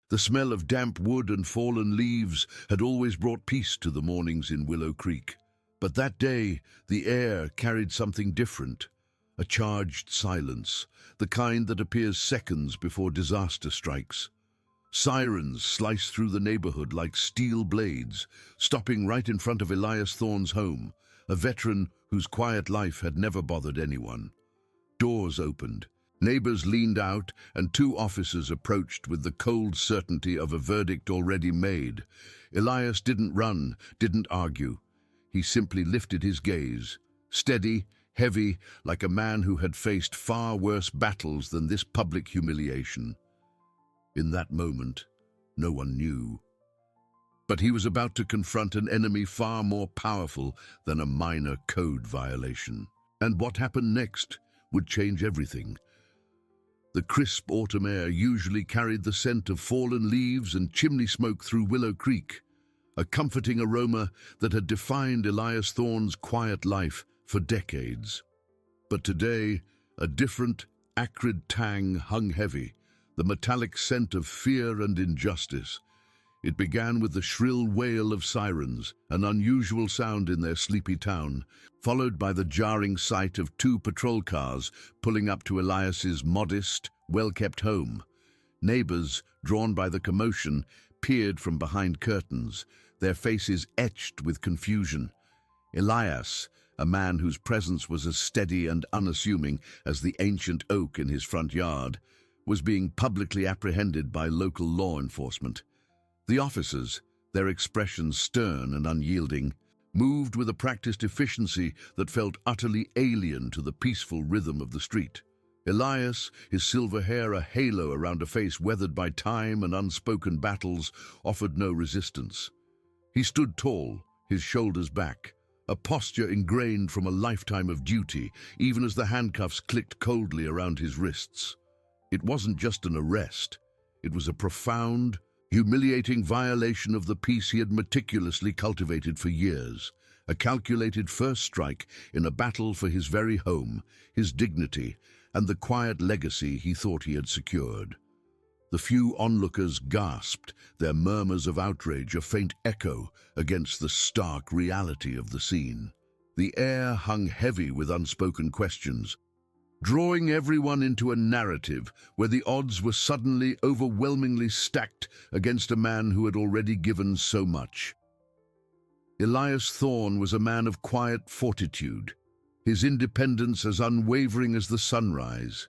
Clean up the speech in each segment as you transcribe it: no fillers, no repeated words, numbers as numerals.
The smell of damp wood and fallen leaves had always brought peace to the mornings in Willow Creek. But that day, the air carried something different. A charged silence, the kind that appears seconds before disaster strikes. Sirens sliced through the neighborhood like steel blades, stopping right in front of Elias Thorne's home, a veteran whose quiet life had never bothered anyone. Doors opened. Neighbors leaned out, and two officers approached with the cold certainty of a verdict already made. Elias didn't run, didn't argue. He simply lifted his gaze, steady, heavy, like a man who had faced far worse battles than this public humiliation. In that moment, no one knew. But he was about to confront an enemy far more powerful than a minor code violation. And what happened next would change everything. The crisp autumn air usually carried the scent of fallen leaves and chimney smoke through Willow Creek, a comforting aroma that had defined Elias Thorne's quiet life for decades. But today, a different, acrid tang hung heavy, the metallic scent of fear and injustice. It began with the shrill wail of sirens, an unusual sound in their sleepy town, followed by the jarring sight of two patrol cars pulling up to Elias's modest, well-kept home. Neighbors, drawn by the commotion, peered from behind curtains, their faces etched with confusion. Elias, a man whose presence was as steady and unassuming as the ancient oak in his front yard, was being publicly apprehended by local law enforcement. The officers, their expressions stern and unyielding, moved with a practiced efficiency that felt utterly alien to the peaceful rhythm of the street. Elias, his silver hair a halo around a face weathered by time and unspoken battles, offered no resistance. He stood tall, his shoulders back, a posture ingrained from a lifetime of duty, even as the handcuffs clicked coldly around his wrists. It wasn't just an arrest. It was a profound, humiliating violation of the peace he had meticulously cultivated for years, a calculated first strike in a battle for his very home, his dignity, and the quiet legacy he thought he had secured. The few onlookers gasped, their murmurs of outrage a faint echo against the stark reality of the scene. The air hung heavy with unspoken questions, drawing everyone into a narrative where the odds were suddenly overwhelmingly stacked against a man who had already given so much. Elias Thorne was a man of quiet fortitude, his independence as unwavering as the sunrise.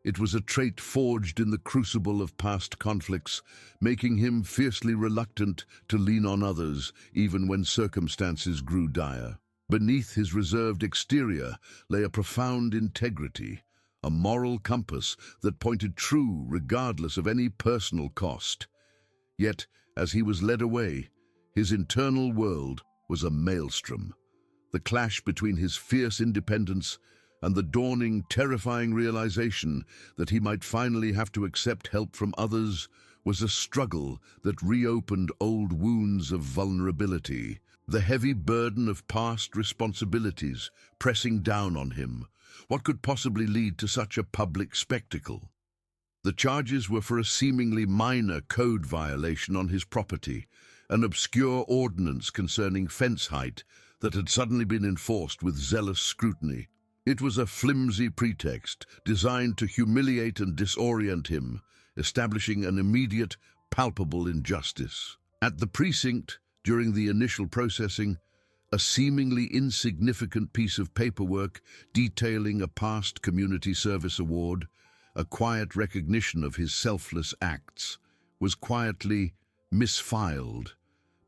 It was a trait forged in the crucible of past conflicts, making him fiercely reluctant to lean on others, even when circumstances grew dire. Beneath his reserved exterior lay a profound integrity, a moral compass that pointed true regardless of any personal cost. Yet, as he was led away, his internal world was a maelstrom. The clash between his fierce independence and the dawning, terrifying realization that he might finally have to accept help from others was a struggle that reopened old wounds of vulnerability. The heavy burden of past responsibilities pressing down on him. What could possibly lead to such a public spectacle? The charges were for a seemingly minor code violation on his property, an obscure ordinance concerning fence height that had suddenly been enforced with zealous scrutiny. It was a flimsy pretext designed to humiliate and disorient him, establishing an immediate, palpable injustice. At the precinct, during the initial processing, a seemingly insignificant piece of paperwork detailing a past community service award, a quiet recognition of his selfless acts, was quietly misfiled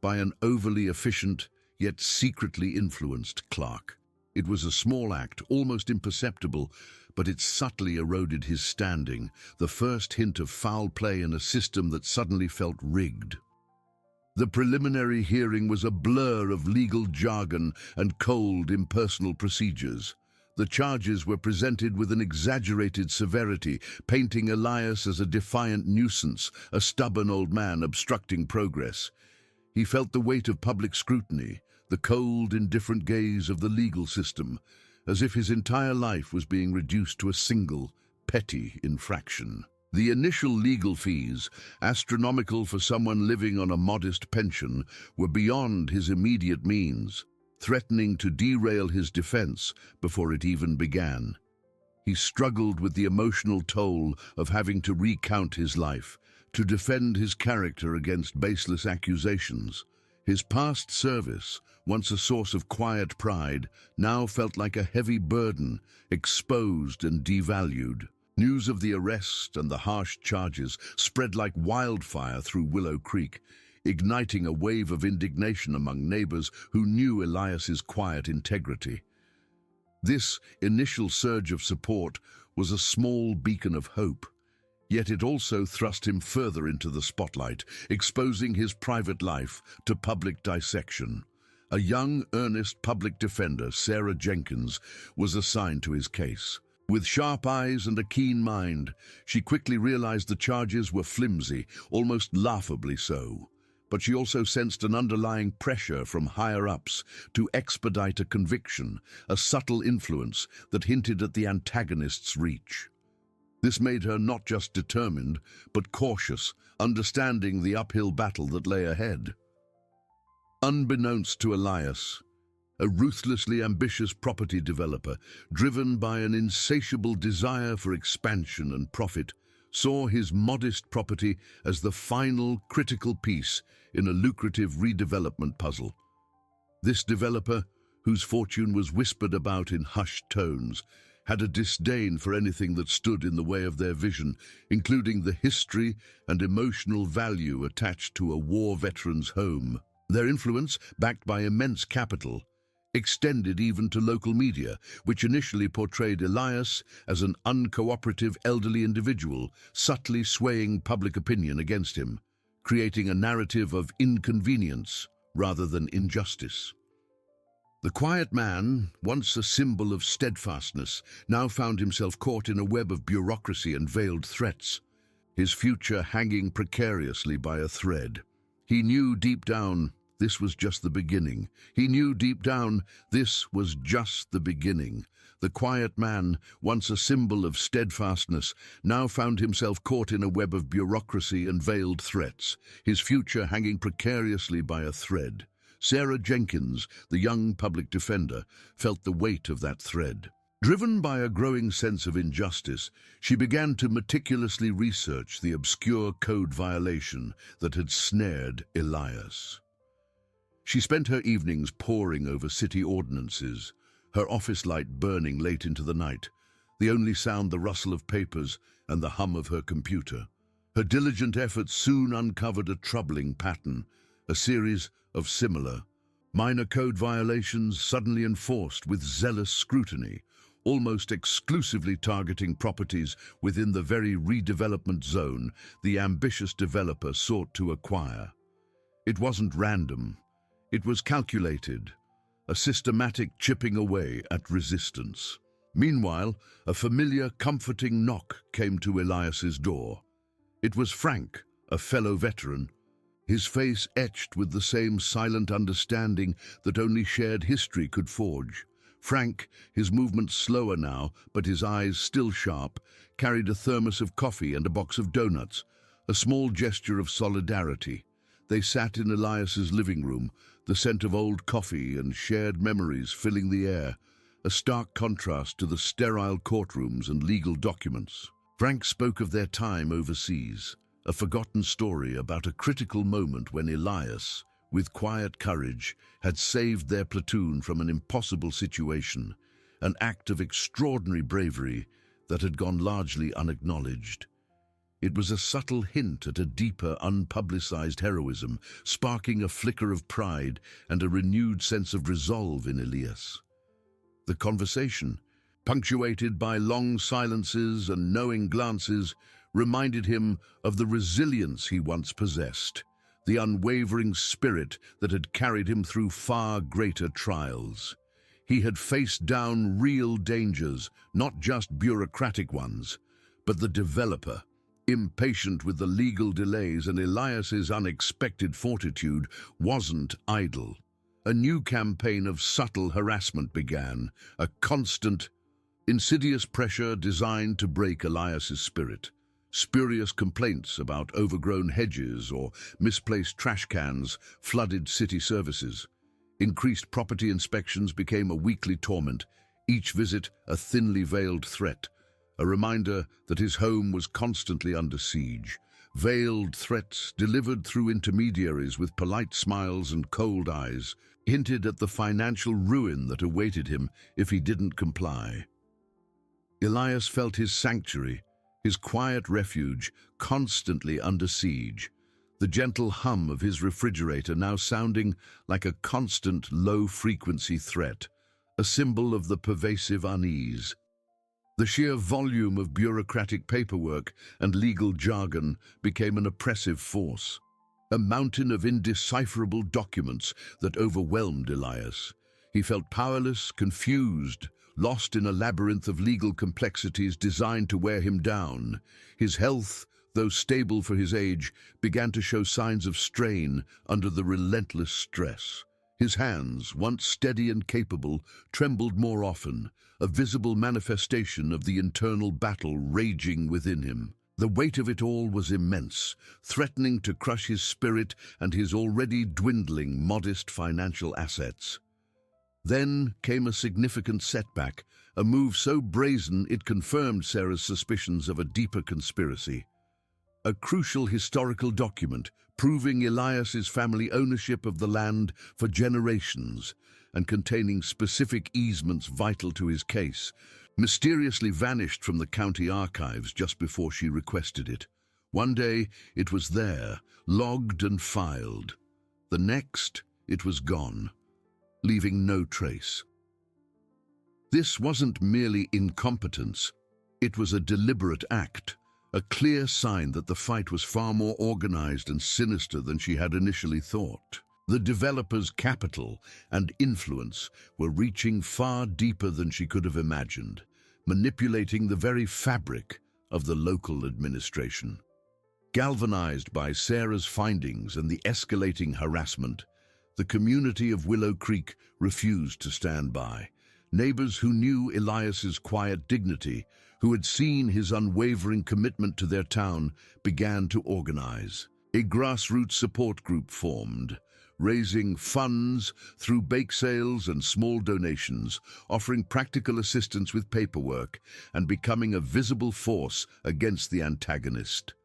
by an overly efficient yet secretly influenced clerk. It was a small act, almost imperceptible, but it subtly eroded his standing, the first hint of foul play in a system that suddenly felt rigged. The preliminary hearing was a blur of legal jargon and cold, impersonal procedures. The charges were presented with an exaggerated severity, painting Elias as a defiant nuisance, a stubborn old man obstructing progress. He felt the weight of public scrutiny, the cold, indifferent gaze of the legal system, as if his entire life was being reduced to a single, petty infraction. The initial legal fees, astronomical for someone living on a modest pension, were beyond his immediate means, threatening to derail his defense before it even began. He struggled with the emotional toll of having to recount his life, to defend his character against baseless accusations. His past service, once a source of quiet pride, now felt like a heavy burden, exposed and devalued. News of the arrest and the harsh charges spread like wildfire through Willow Creek, igniting a wave of indignation among neighbors who knew Elias's quiet integrity. This initial surge of support was a small beacon of hope, yet it also thrust him further into the spotlight, exposing his private life to public dissection. A young, earnest public defender, Sarah Jenkins, was assigned to his case. With sharp eyes and a keen mind, she quickly realized the charges were flimsy, almost laughably so. But she also sensed an underlying pressure from higher-ups to expedite a conviction, a subtle influence that hinted at the antagonist's reach. This made her not just determined, but cautious, understanding the uphill battle that lay ahead. Unbeknownst to Elias, a ruthlessly ambitious property developer, driven by an insatiable desire for expansion and profit, saw his modest property as the final critical piece in a lucrative redevelopment puzzle. This developer, whose fortune was whispered about in hushed tones, had a disdain for anything that stood in the way of their vision, including the history and emotional value attached to a war veteran's home. Their influence, backed by immense capital, extended even to local media, which initially portrayed Elias as an uncooperative elderly individual, subtly swaying public opinion against him, creating a narrative of inconvenience rather than injustice. The quiet man, once a symbol of steadfastness, now found himself caught in a web of bureaucracy and veiled threats, his future hanging precariously by a thread. He knew deep down this was just the beginning. He knew deep down this was just the beginning. The quiet man, once a symbol of steadfastness, now found himself caught in a web of bureaucracy and veiled threats, his future hanging precariously by a thread. Sarah Jenkins, the young public defender, felt the weight of that thread. Driven by a growing sense of injustice, she began to meticulously research the obscure code violation that had snared Elias. She spent her evenings poring over city ordinances, her office light burning late into the night, the only sound the rustle of papers and the hum of her computer. Her diligent efforts soon uncovered a troubling pattern, a series of similar, minor code violations suddenly enforced with zealous scrutiny, almost exclusively targeting properties within the very redevelopment zone the ambitious developer sought to acquire. It wasn't random. It was calculated, a systematic chipping away at resistance. Meanwhile, a familiar, comforting knock came to Elias's door. It was Frank, a fellow veteran, his face etched with the same silent understanding that only shared history could forge. Frank, his movements slower now, but his eyes still sharp, carried a thermos of coffee and a box of donuts, a small gesture of solidarity. They sat in Elias's living room, the scent of old coffee and shared memories filling the air, a stark contrast to the sterile courtrooms and legal documents. Frank spoke of their time overseas, a forgotten story about a critical moment when Elias, with quiet courage, had saved their platoon from an impossible situation, an act of extraordinary bravery that had gone largely unacknowledged. It was a subtle hint at a deeper, unpublicized heroism, sparking a flicker of pride and a renewed sense of resolve in Elias. The conversation, punctuated by long silences and knowing glances, reminded him of the resilience he once possessed, the unwavering spirit that had carried him through far greater trials. He had faced down real dangers, not just bureaucratic ones, but the developer, impatient with the legal delays, and Elias's unexpected fortitude wasn't idle. A new campaign of subtle harassment began, a constant, insidious pressure designed to break Elias's spirit. Spurious complaints about overgrown hedges or misplaced trash cans flooded city services. Increased property inspections became a weekly torment, each visit a thinly veiled threat, a reminder that his home was constantly under siege. Veiled threats, delivered through intermediaries with polite smiles and cold eyes, hinted at the financial ruin that awaited him if he didn't comply. Elias felt his sanctuary, his quiet refuge, constantly under siege, the gentle hum of his refrigerator now sounding like a constant low-frequency threat, a symbol of the pervasive unease. The sheer volume of bureaucratic paperwork and legal jargon became an oppressive force, a mountain of indecipherable documents that overwhelmed Elias. He felt powerless, confused, lost in a labyrinth of legal complexities designed to wear him down. His health, though stable for his age, began to show signs of strain under the relentless stress. His hands, once steady and capable, trembled more often, a visible manifestation of the internal battle raging within him. The weight of it all was immense, threatening to crush his spirit and his already dwindling modest financial assets. Then came a significant setback, a move so brazen it confirmed Sarah's suspicions of a deeper conspiracy. A crucial historical document proving Elias's family ownership of the land for generations and containing specific easements vital to his case, mysteriously vanished from the county archives just before she requested it. One day, it was there, logged and filed. The next, it was gone, leaving no trace. This wasn't merely incompetence. It was a deliberate act, a clear sign that the fight was far more organized and sinister than she had initially thought. The developer's capital and influence were reaching far deeper than she could have imagined, manipulating the very fabric of the local administration. Galvanized by Sarah's findings and the escalating harassment, the community of Willow Creek refused to stand by. Neighbors who knew Elias's quiet dignity, who had seen his unwavering commitment to their town, began to organize. A grassroots support group formed, raising funds through bake sales and small donations, offering practical assistance with paperwork, and becoming a visible force against the antagonist.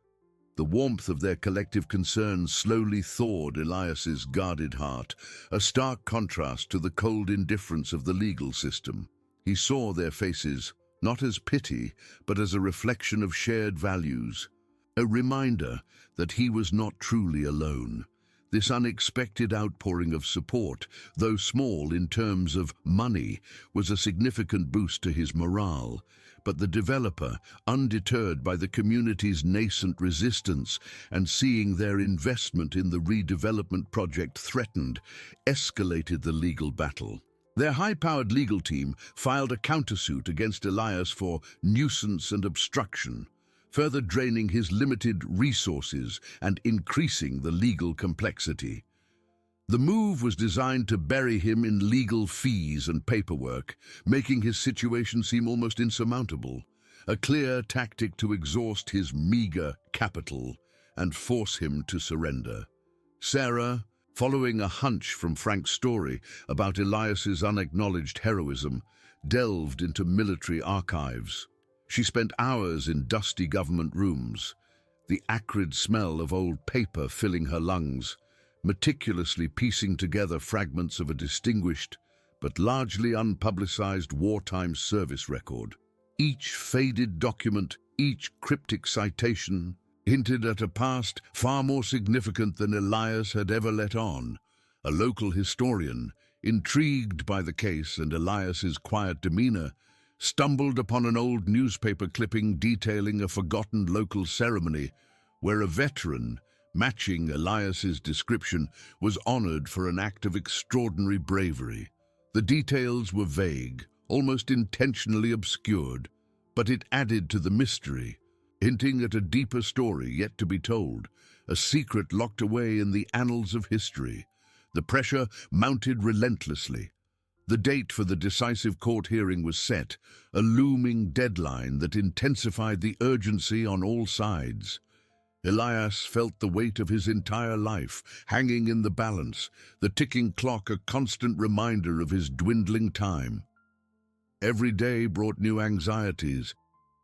The warmth of their collective concerns slowly thawed Elias's guarded heart, a stark contrast to the cold indifference of the legal system. He saw their faces, not as pity, but as a reflection of shared values, a reminder that he was not truly alone. This unexpected outpouring of support, though small in terms of money, was a significant boost to his morale. But the developer, undeterred by the community's nascent resistance and seeing their investment in the redevelopment project threatened, escalated the legal battle. Their high-powered legal team filed a countersuit against Elias for nuisance and obstruction, further draining his limited resources and increasing the legal complexity. The move was designed to bury him in legal fees and paperwork, making his situation seem almost insurmountable, a clear tactic to exhaust his meager capital and force him to surrender. Sarah, following a hunch from Frank's story about Elias's unacknowledged heroism, delved into military archives. She spent hours in dusty government rooms, the acrid smell of old paper filling her lungs, meticulously piecing together fragments of a distinguished but largely unpublicized wartime service record. Each faded document, each cryptic citation, hinted at a past far more significant than Elias had ever let on. A local historian, intrigued by the case and Elias's quiet demeanor, stumbled upon an old newspaper clipping detailing a forgotten local ceremony where a veteran, matching Elias's description, was honored for an act of extraordinary bravery. The details were vague, almost intentionally obscured, but it added to the mystery, hinting at a deeper story yet to be told, a secret locked away in the annals of history. The pressure mounted relentlessly. The date for the decisive court hearing was set, a looming deadline that intensified the urgency on all sides. Elias felt the weight of his entire life hanging in the balance, the ticking clock a constant reminder of his dwindling time. Every day brought new anxieties,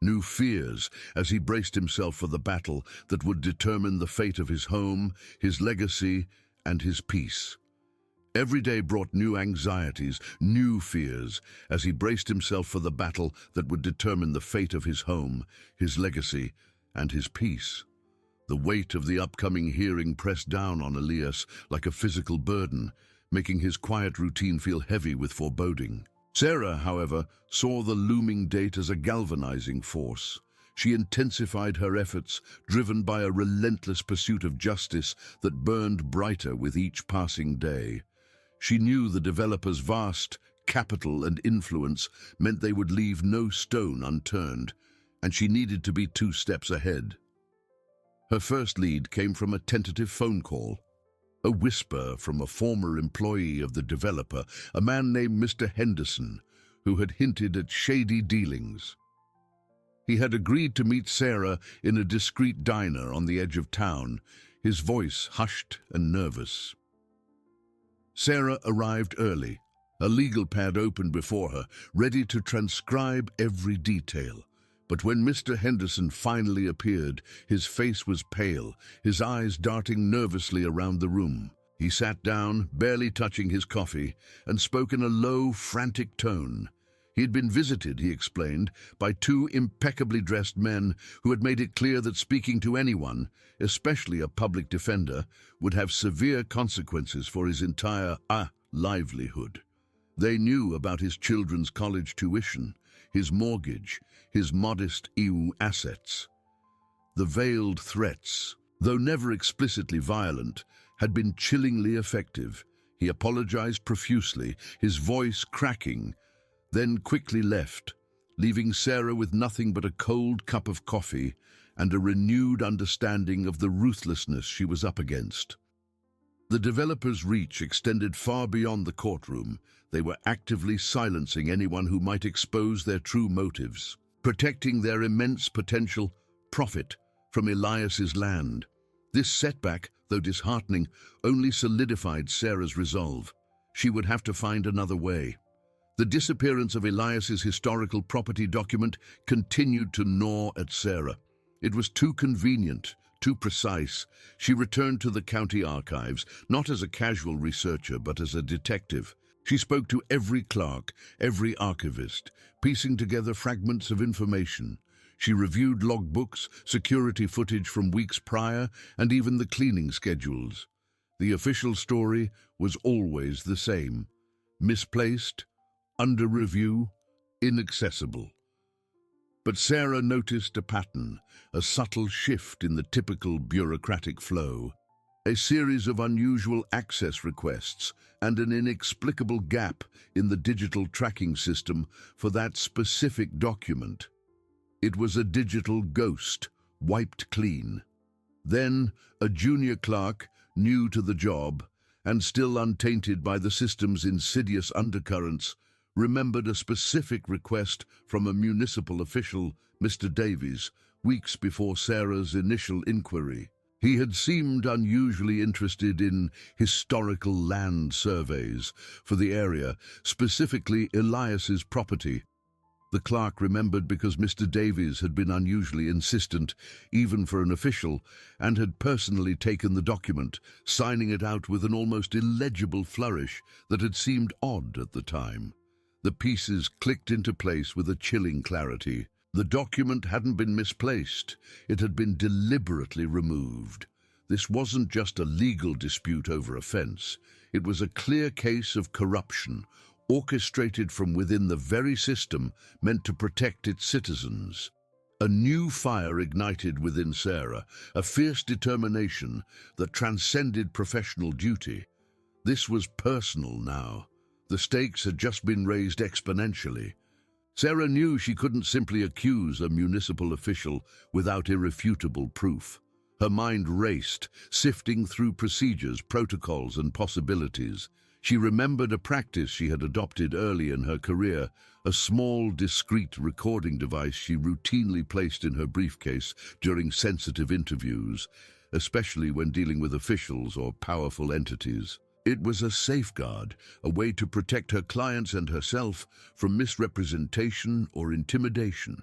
new fears, as he braced himself for the battle that would determine the fate of his home, his legacy, and his peace. Every day brought new anxieties, new fears, as he braced himself for the battle that would determine the fate of his home, his legacy, and his peace. The weight of the upcoming hearing pressed down on Elias like a physical burden, making his quiet routine feel heavy with foreboding. Sarah, however, saw the looming date as a galvanizing force. She intensified her efforts, driven by a relentless pursuit of justice that burned brighter with each passing day. She knew the developers' vast capital and influence meant they would leave no stone unturned, and she needed to be 2 steps ahead. Her first lead came from a tentative phone call. A whisper from a former employee of the developer, a man named Mr. Henderson, who had hinted at shady dealings. He had agreed to meet Sarah in a discreet diner on the edge of town, his voice hushed and nervous. Sarah arrived early, a legal pad open before her, ready to transcribe every detail. But when Mr. Henderson finally appeared, his face was pale, his eyes darting nervously around the room. He sat down, barely touching his coffee, and spoke in a low, frantic tone. He had been visited, he explained, by 2 impeccably dressed men who had made it clear that speaking to anyone, especially a public defender, would have severe consequences for his entire livelihood. They knew about his children's college tuition, his mortgage, his modest EU assets. The veiled threats, though never explicitly violent, had been chillingly effective. He apologized profusely, his voice cracking, then quickly left, leaving Sarah with nothing but a cold cup of coffee and a renewed understanding of the ruthlessness she was up against. The developers' reach extended far beyond the courtroom. They were actively silencing anyone who might expose their true motives, protecting their immense potential profit from Elias's land. This setback, though disheartening, only solidified Sarah's resolve. She would have to find another way. The disappearance of Elias's historical property document continued to gnaw at Sarah. It was too convenient, too precise. She returned to the county archives, not as a casual researcher, but as a detective. She spoke to every clerk, every archivist, piecing together fragments of information. She reviewed logbooks, security footage from weeks prior, and even the cleaning schedules. The official story was always the same: misplaced, under review, inaccessible. But Sarah noticed a pattern, a subtle shift in the typical bureaucratic flow. A series of unusual access requests and an inexplicable gap in the digital tracking system for that specific document. It was a digital ghost, wiped clean. Then, a junior clerk, new to the job, and still untainted by the system's insidious undercurrents, remembered a specific request from a municipal official, Mr. Davies, weeks before Sarah's initial inquiry. He had seemed unusually interested in historical land surveys for the area, specifically Elias's property. The clerk remembered because Mr. Davies had been unusually insistent, even for an official, and had personally taken the document, signing it out with an almost illegible flourish that had seemed odd at the time. The pieces clicked into place with a chilling clarity. The document hadn't been misplaced. It had been deliberately removed. This wasn't just a legal dispute over a fence. It was a clear case of corruption, orchestrated from within the very system meant to protect its citizens. A new fire ignited within Sarah, a fierce determination that transcended professional duty. This was personal now. The stakes had just been raised exponentially. Sarah knew she couldn't simply accuse a municipal official without irrefutable proof. Her mind raced, sifting through procedures, protocols, and possibilities. She remembered a practice she had adopted early in her career, a small, discreet recording device she routinely placed in her briefcase during sensitive interviews, especially when dealing with officials or powerful entities. It was a safeguard, a way to protect her clients and herself from misrepresentation or intimidation.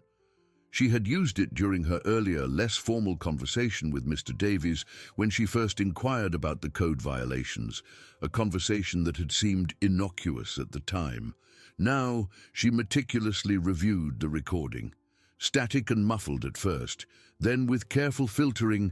She had used it during her earlier, less formal conversation with Mr. Davies when she first inquired about the code violations, a conversation that had seemed innocuous at the time. Now, she meticulously reviewed the recording. Static and muffled at first, then with careful filtering,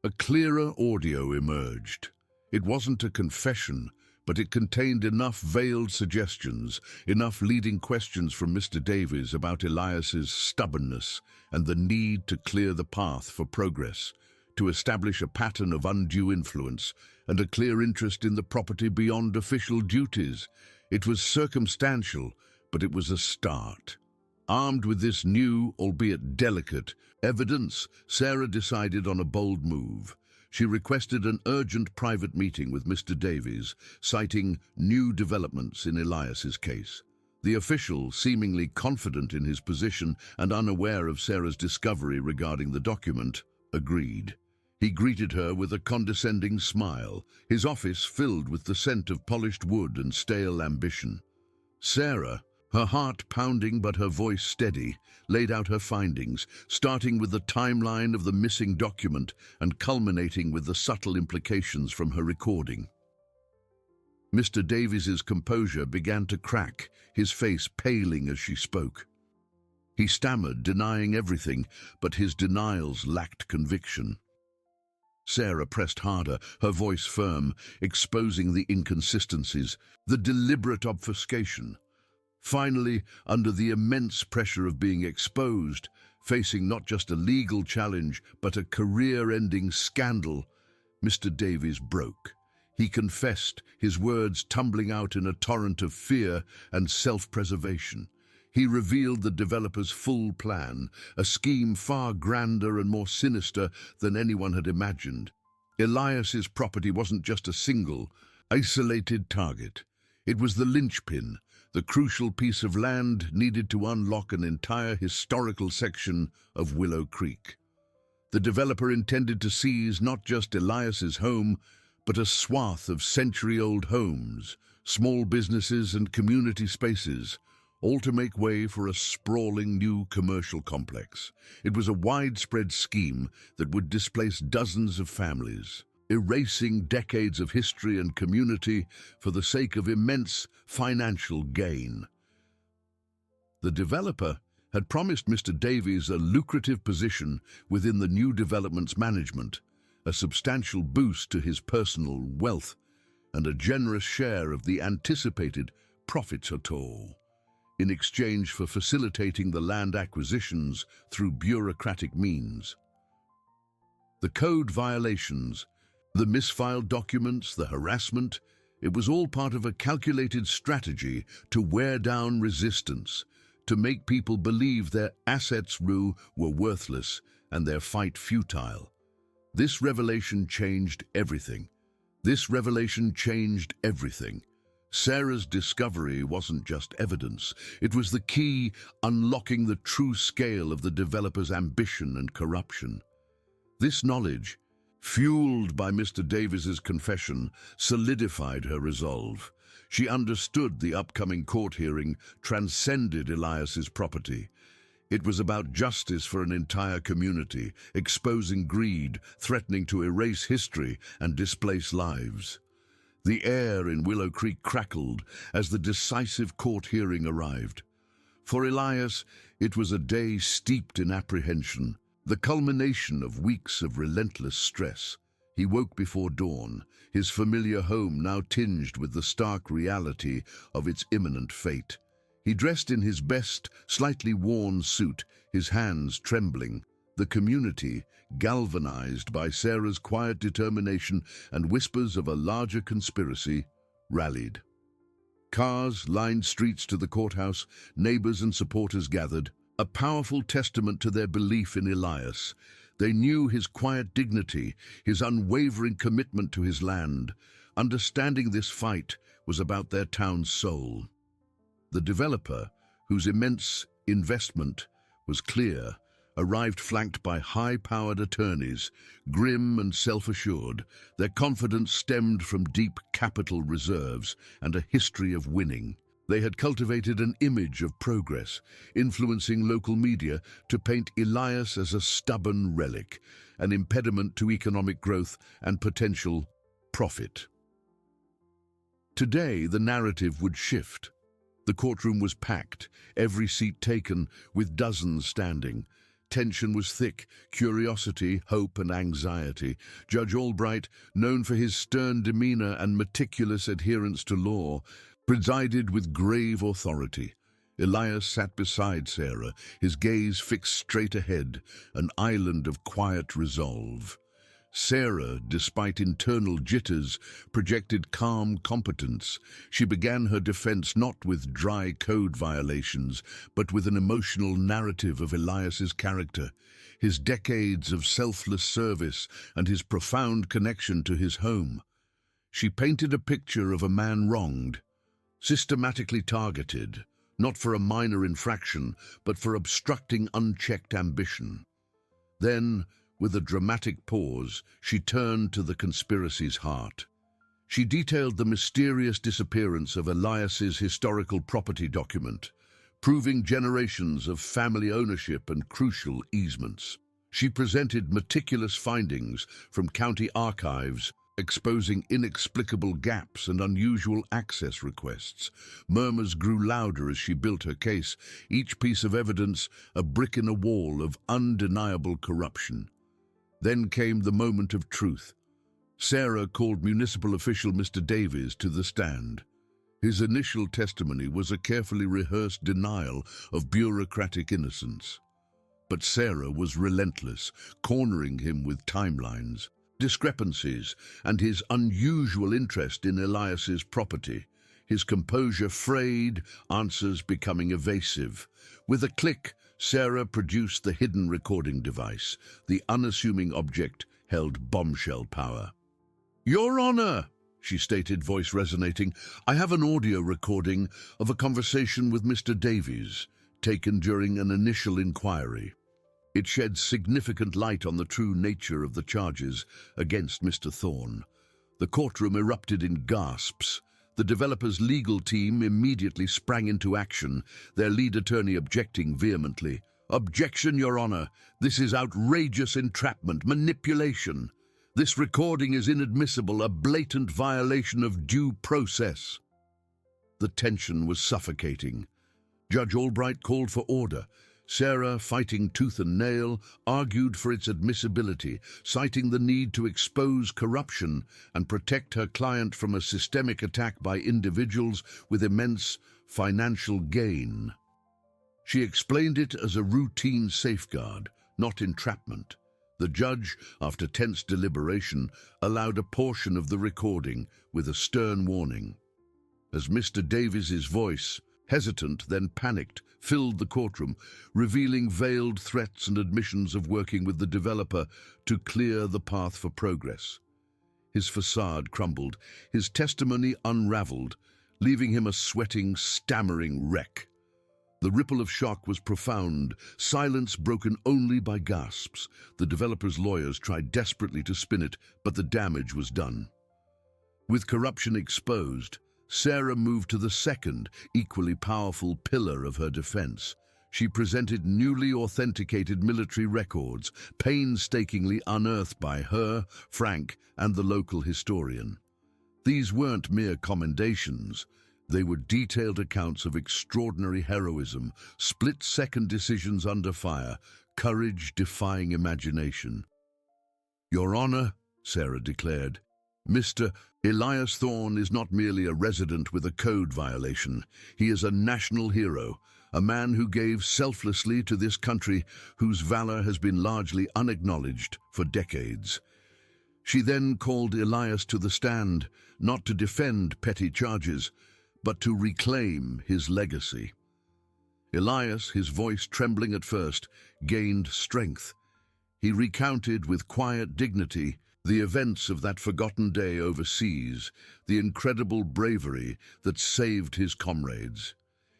a clearer audio emerged. It wasn't a confession, but it contained enough veiled suggestions, enough leading questions from Mr. Davies about Elias's stubbornness and the need to clear the path for progress, to establish a pattern of undue influence and a clear interest in the property beyond official duties. It was circumstantial, but it was a start. Armed with this new, albeit delicate, evidence, Sarah decided on a bold move. She requested an urgent private meeting with Mr. Davies, citing new developments in Elias's case. The official, seemingly confident in his position and unaware of Sarah's discovery regarding the document, agreed. He greeted her with a condescending smile, his office filled with the scent of polished wood and stale ambition. Sarah, her heart pounding but her voice steady, laid out her findings, starting with the timeline of the missing document and culminating with the subtle implications from her recording. Mr. Davies's composure began to crack, his face paling as she spoke. He stammered, denying everything, but his denials lacked conviction. Sarah pressed harder, her voice firm, exposing the inconsistencies, the deliberate obfuscation. Finally, under the immense pressure of being exposed, facing not just a legal challenge, but a career-ending scandal, Mr. Davies broke. He confessed, his words tumbling out in a torrent of fear and self-preservation. He revealed the developer's full plan, a scheme far grander and more sinister than anyone had imagined. Elias's property wasn't just a single, isolated target. It was the linchpin, the crucial piece of land needed to unlock an entire historical section of Willow Creek. The developer intended to seize not just Elias's home, but a swath of century-old homes, small businesses and community spaces, all to make way for a sprawling new commercial complex. It was a widespread scheme that would displace dozens of families, erasing decades of history and community for the sake of immense financial gain. The developer had promised Mr. Davies a lucrative position within the new development's management, a substantial boost to his personal wealth, and a generous share of the anticipated profits at all, in exchange for facilitating the land acquisitions through bureaucratic means. The code violations, the misfiled documents, the harassment, it was all part of a calculated strategy to wear down resistance, to make people believe their assets were worthless and their fight futile. This revelation changed everything. Sarah's discovery wasn't just evidence. It was the key unlocking the true scale of the developer's ambition and corruption. This knowledge, fueled by Mr. Davies's confession, solidified her resolve. She understood the upcoming court hearing transcended Elias's property. It was about justice for an entire community, exposing greed, threatening to erase history and displace lives. The air in Willow Creek crackled as the decisive court hearing arrived. For Elias, it was a day steeped in apprehension, the culmination of weeks of relentless stress. He woke before dawn, his familiar home now tinged with the stark reality of its imminent fate. He dressed in his best, slightly worn suit, his hands trembling. The community, galvanized by Sarah's quiet determination and whispers of a larger conspiracy, rallied. Cars lined streets to the courthouse, neighbors and supporters gathered, a powerful testament to their belief in Elias. They knew his quiet dignity, his unwavering commitment to his land, Understanding this fight was about their town's soul. The developer, whose immense investment was clear, arrived flanked by high-powered attorneys, grim and self-assured. Their confidence stemmed from deep capital reserves and a history of winning. They had cultivated an image of progress, influencing local media to paint Elias as a stubborn relic, an impediment to economic growth and potential profit. Today, the narrative would shift. The courtroom was packed, every seat taken, with dozens standing. Tension was thick, curiosity, hope, and anxiety. Judge Albright, known for his stern demeanor and meticulous adherence to law, presided with grave authority. Elias sat beside Sarah, his gaze fixed straight ahead, an island of quiet resolve. Sarah, despite internal jitters, projected calm competence. She began her defense not with dry code violations, but with an emotional narrative of Elias's character, his decades of selfless service, and his profound connection to his home. She painted a picture of a man wronged, systematically targeted, not for a minor infraction, but for obstructing unchecked ambition. Then, with a dramatic pause, she turned to the conspiracy's heart. She detailed the mysterious disappearance of Elias's historical property document, proving generations of family ownership and crucial easements. She presented meticulous findings from county archives, exposing inexplicable gaps and unusual access requests. Murmurs grew louder as she built her case, each piece of evidence a brick in a wall of undeniable corruption. Then came the moment of truth. Sarah called municipal official Mr. Davies to the stand. His initial testimony was a carefully rehearsed denial of bureaucratic innocence. But Sarah was relentless, cornering him with timelines, discrepancies, and his unusual interest in Elias's property. His composure frayed, answers becoming evasive. With a click, Sarah produced the hidden recording device. The unassuming object held bombshell power. "Your Honor," she stated, voice resonating, "I have an audio recording of a conversation with Mr. Davies, taken during an initial inquiry. It sheds significant light on the true nature of the charges against Mr. Thorne." The courtroom erupted in gasps. The developer's legal team immediately sprang into action, their lead attorney objecting vehemently. "Objection, Your Honor. This is outrageous entrapment, manipulation. This recording is inadmissible, a blatant violation of due process." The tension was suffocating. Judge Albright called for order. Sarah, fighting tooth and nail, argued for its admissibility, citing the need to expose corruption and protect her client from a systemic attack by individuals with immense financial gain. She explained it as a routine safeguard, not entrapment. The judge, after tense deliberation, allowed a portion of the recording with a stern warning. As Mr. Davies's voice, hesitant then panicked, filled the courtroom, revealing veiled threats and admissions of working with the developer to clear the path for progress. His facade crumbled, his testimony unraveled, leaving him a sweating, stammering wreck. The ripple of shock was profound, silence broken only by gasps. The developer's lawyers tried desperately to spin it, but the damage was done. With corruption exposed, Sarah moved to the second, equally powerful pillar of her defense. She presented newly authenticated military records, painstakingly unearthed by her, Frank, and the local historian. These weren't mere commendations. They were detailed accounts of extraordinary heroism, split-second decisions under fire, courage defying imagination. "Your Honor," Sarah declared, "Mr. Elias Thorne is not merely a resident with a code violation. He is a national hero, a man who gave selflessly to this country, whose valor has been largely unacknowledged for decades." She then called Elias to the stand, not to defend petty charges, but to reclaim his legacy. Elias, his voice trembling at first, gained strength. He recounted with quiet dignity The events of that forgotten day overseas, the incredible bravery that saved his comrades.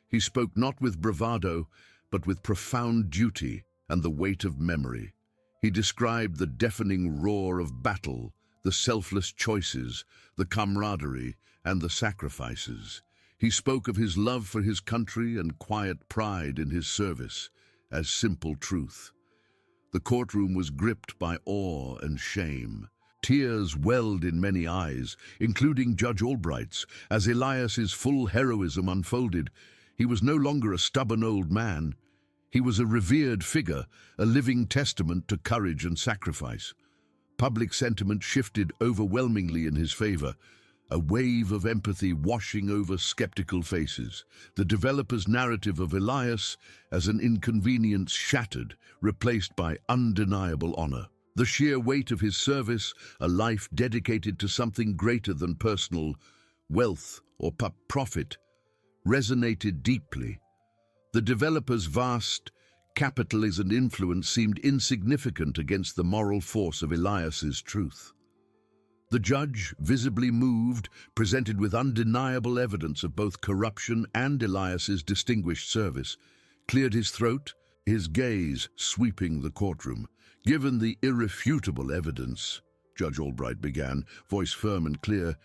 He spoke not with bravado, but with profound duty and the weight of memory. He described the deafening roar of battle, the selfless choices, the camaraderie, and the sacrifices. He spoke of his love for his country and quiet pride in his service as simple truth. The courtroom was gripped by awe and shame. Tears welled in many eyes, including Judge Albright's, as Elias's full heroism unfolded. He was no longer a stubborn old man. He was a revered figure, a living testament to courage and sacrifice. Public sentiment shifted overwhelmingly in his favor, a wave of empathy washing over skeptical faces. The developer's narrative of Elias as an inconvenience shattered, replaced by undeniable honor. The sheer weight of his service, a life dedicated to something greater than personal wealth or profit, resonated deeply. The developer's vast capital and influence seemed insignificant against the moral force of Elias's truth. The judge, visibly moved, presented with undeniable evidence of both corruption and Elias's distinguished service, cleared his throat, his gaze sweeping the courtroom. Given the irrefutable evidence, Judge Albright began, voice firm and clear,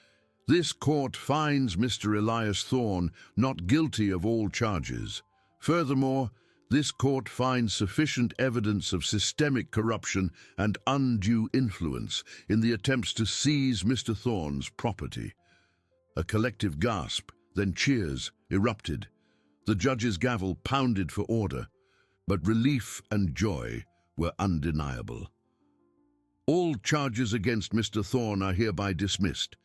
this court finds Mr. Elias Thorne not guilty of all charges. Furthermore, this court finds sufficient evidence of systemic corruption and undue influence in the attempts to seize Mr. Thorne's property. A collective gasp, then cheers, erupted. The judge's gavel pounded for order, but relief and joy were undeniable. All charges against Mr. Thorne are hereby dismissed.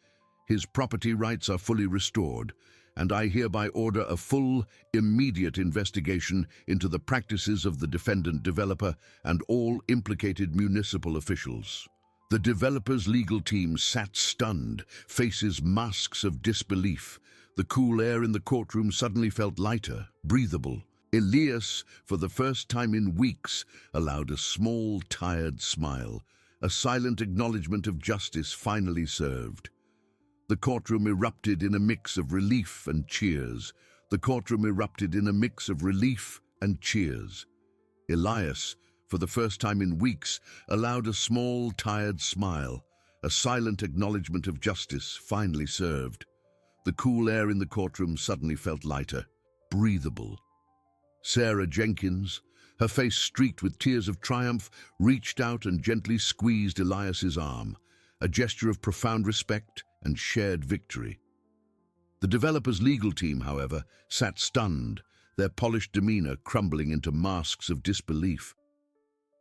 His property rights are fully restored, and I hereby order a full, immediate investigation into the practices of the defendant developer and all implicated municipal officials. The developer's legal team sat stunned, faces masks of disbelief. The cool air in the courtroom suddenly felt lighter, breathable. Elias, for the first time in weeks, allowed a small, tired smile, a silent acknowledgement of justice finally served. The courtroom erupted in a mix of relief and cheers. The courtroom erupted in a mix of relief and cheers. Elias, for the first time in weeks, allowed a small, tired smile, a silent acknowledgement of justice finally served. The cool air in the courtroom suddenly felt lighter, breathable. Sarah Jenkins, her face streaked with tears of triumph, reached out and gently squeezed Elias's arm, a gesture of profound respect and shared victory. The developer's legal team, however, sat stunned, their polished demeanor crumbling into masks of disbelief.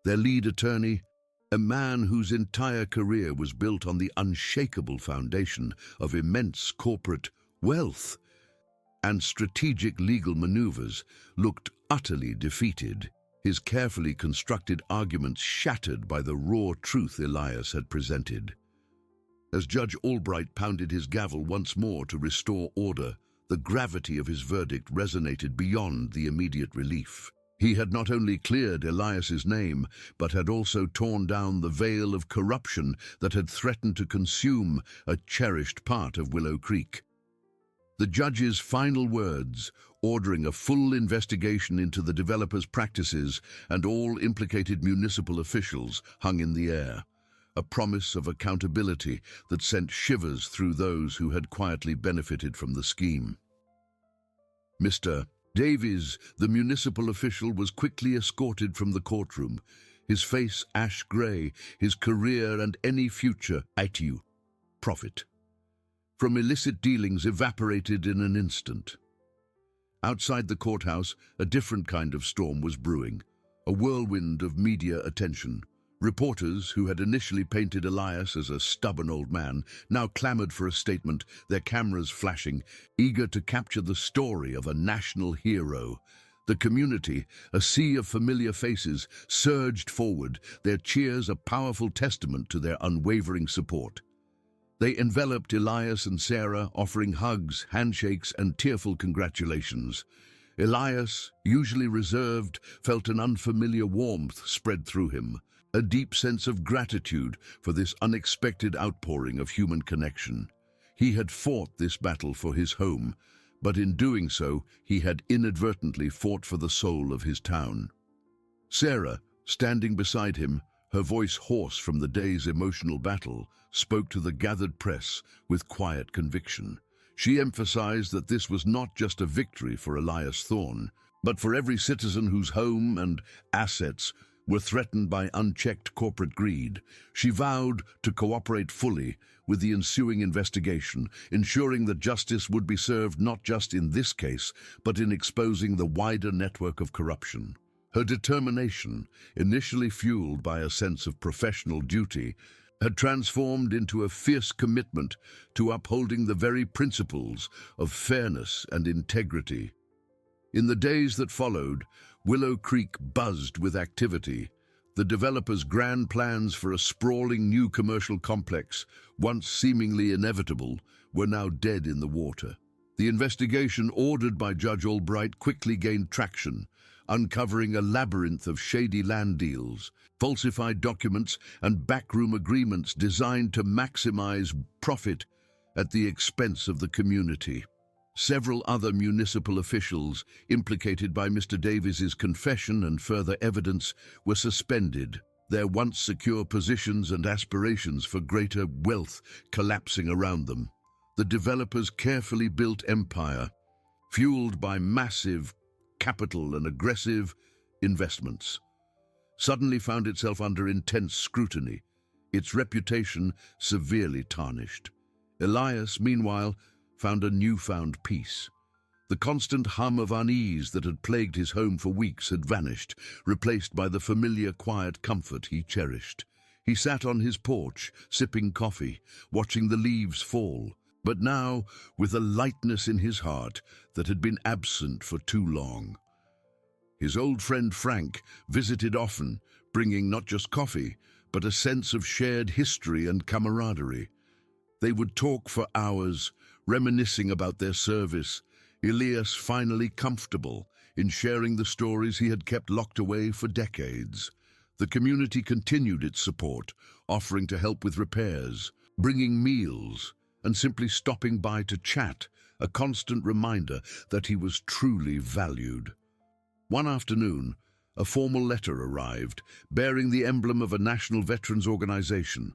Their lead attorney, a man whose entire career was built on the unshakable foundation of immense corporate wealth and strategic legal maneuvers, looked utterly defeated, his carefully constructed arguments shattered by the raw truth Elias had presented. As Judge Albright pounded his gavel once more to restore order, the gravity of his verdict resonated beyond the immediate relief. He had not only cleared Elias's name, but had also torn down the veil of corruption that had threatened to consume a cherished part of Willow Creek. The judge's final words, ordering a full investigation into the developer's practices and all implicated municipal officials, hung in the air, a promise of accountability that sent shivers through those who had quietly benefited from the scheme. Mr. Davies, the municipal official, was quickly escorted from the courtroom, his face ash-grey, his career and any future profit from illicit dealings evaporated in an instant. Outside the courthouse, a different kind of storm was brewing, a whirlwind of media attention. Reporters, who had initially painted Elias as a stubborn old man, now clamored for a statement, their cameras flashing, eager to capture the story of a national hero. The community, a sea of familiar faces, surged forward, their cheers a powerful testament to their unwavering support. They enveloped Elias and Sarah, offering hugs, handshakes, and tearful congratulations. Elias, usually reserved, felt an unfamiliar warmth spread through him, a deep sense of gratitude for this unexpected outpouring of human connection. He had fought this battle for his home, but in doing so, he had inadvertently fought for the soul of his town. Sarah, standing beside him, her voice hoarse from the day's emotional battle, spoke to the gathered press with quiet conviction. She emphasized that this was not just a victory for Elias Thorne, but for every citizen whose home and assets were threatened by unchecked corporate greed. She vowed to cooperate fully with the ensuing investigation, ensuring that justice would be served not just in this case, but in exposing the wider network of corruption. Her determination, initially fueled by a sense of professional duty, had transformed into a fierce commitment to upholding the very principles of fairness and integrity. In the days that followed, Willow Creek buzzed with activity. The developers' grand plans for a sprawling new commercial complex, once seemingly inevitable, were now dead in the water. The investigation ordered by Judge Albright quickly gained traction, uncovering a labyrinth of shady land deals, falsified documents, and backroom agreements designed to maximize profit at the expense of the community. Several other municipal officials, implicated by Mr. Davies's confession and further evidence, were suspended, their once secure positions and aspirations for greater wealth collapsing around them. The developers' carefully built empire, fueled by massive capital and aggressive investments, suddenly found itself under intense scrutiny, its reputation severely tarnished. Elias, meanwhile, found a newfound peace. The constant hum of unease that had plagued his home for weeks had vanished, replaced by the familiar quiet comfort he cherished. He sat on his porch, sipping coffee, watching the leaves fall, but now with a lightness in his heart that had been absent for too long. His old friend Frank visited often, bringing not just coffee, but a sense of shared history and camaraderie. They would talk for hours, reminiscing about their service, Elias finally comfortable in sharing the stories he had kept locked away for decades. The community continued its support, offering to help with repairs, bringing meals, and simply stopping by to chat, a constant reminder that he was truly valued. One afternoon, a formal letter arrived, bearing the emblem of a national veterans organization.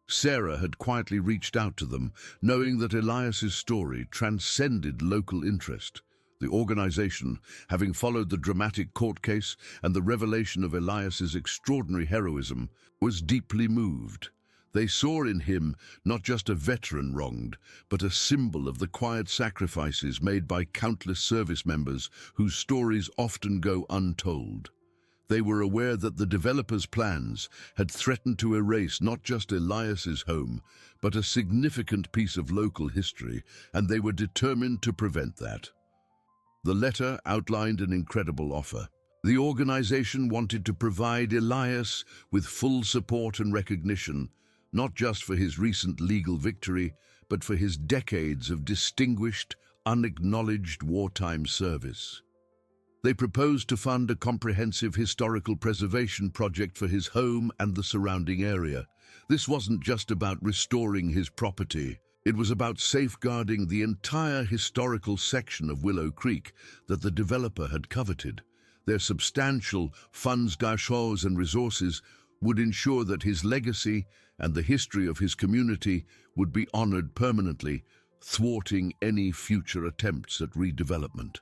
Sarah had quietly reached out to them, knowing that Elias's story transcended local interest. The organization, having followed the dramatic court case and the revelation of Elias's extraordinary heroism, was deeply moved. They saw in him not just a veteran wronged, but a symbol of the quiet sacrifices made by countless service members whose stories often go untold. They were aware that the developers' plans had threatened to erase not just Elias's home, but a significant piece of local history, and they were determined to prevent that. The letter outlined an incredible offer. The organization wanted to provide Elias with full support and recognition, not just for his recent legal victory, but for his decades of distinguished, unacknowledged wartime service. They proposed to fund a comprehensive historical preservation project for his home and the surrounding area. This wasn't just about restoring his property. It was about safeguarding the entire historical section of Willow Creek that the developer had coveted. Their substantial funds, gachos, and resources would ensure that his legacy and the history of his community would be honored permanently, thwarting any future attempts at redevelopment.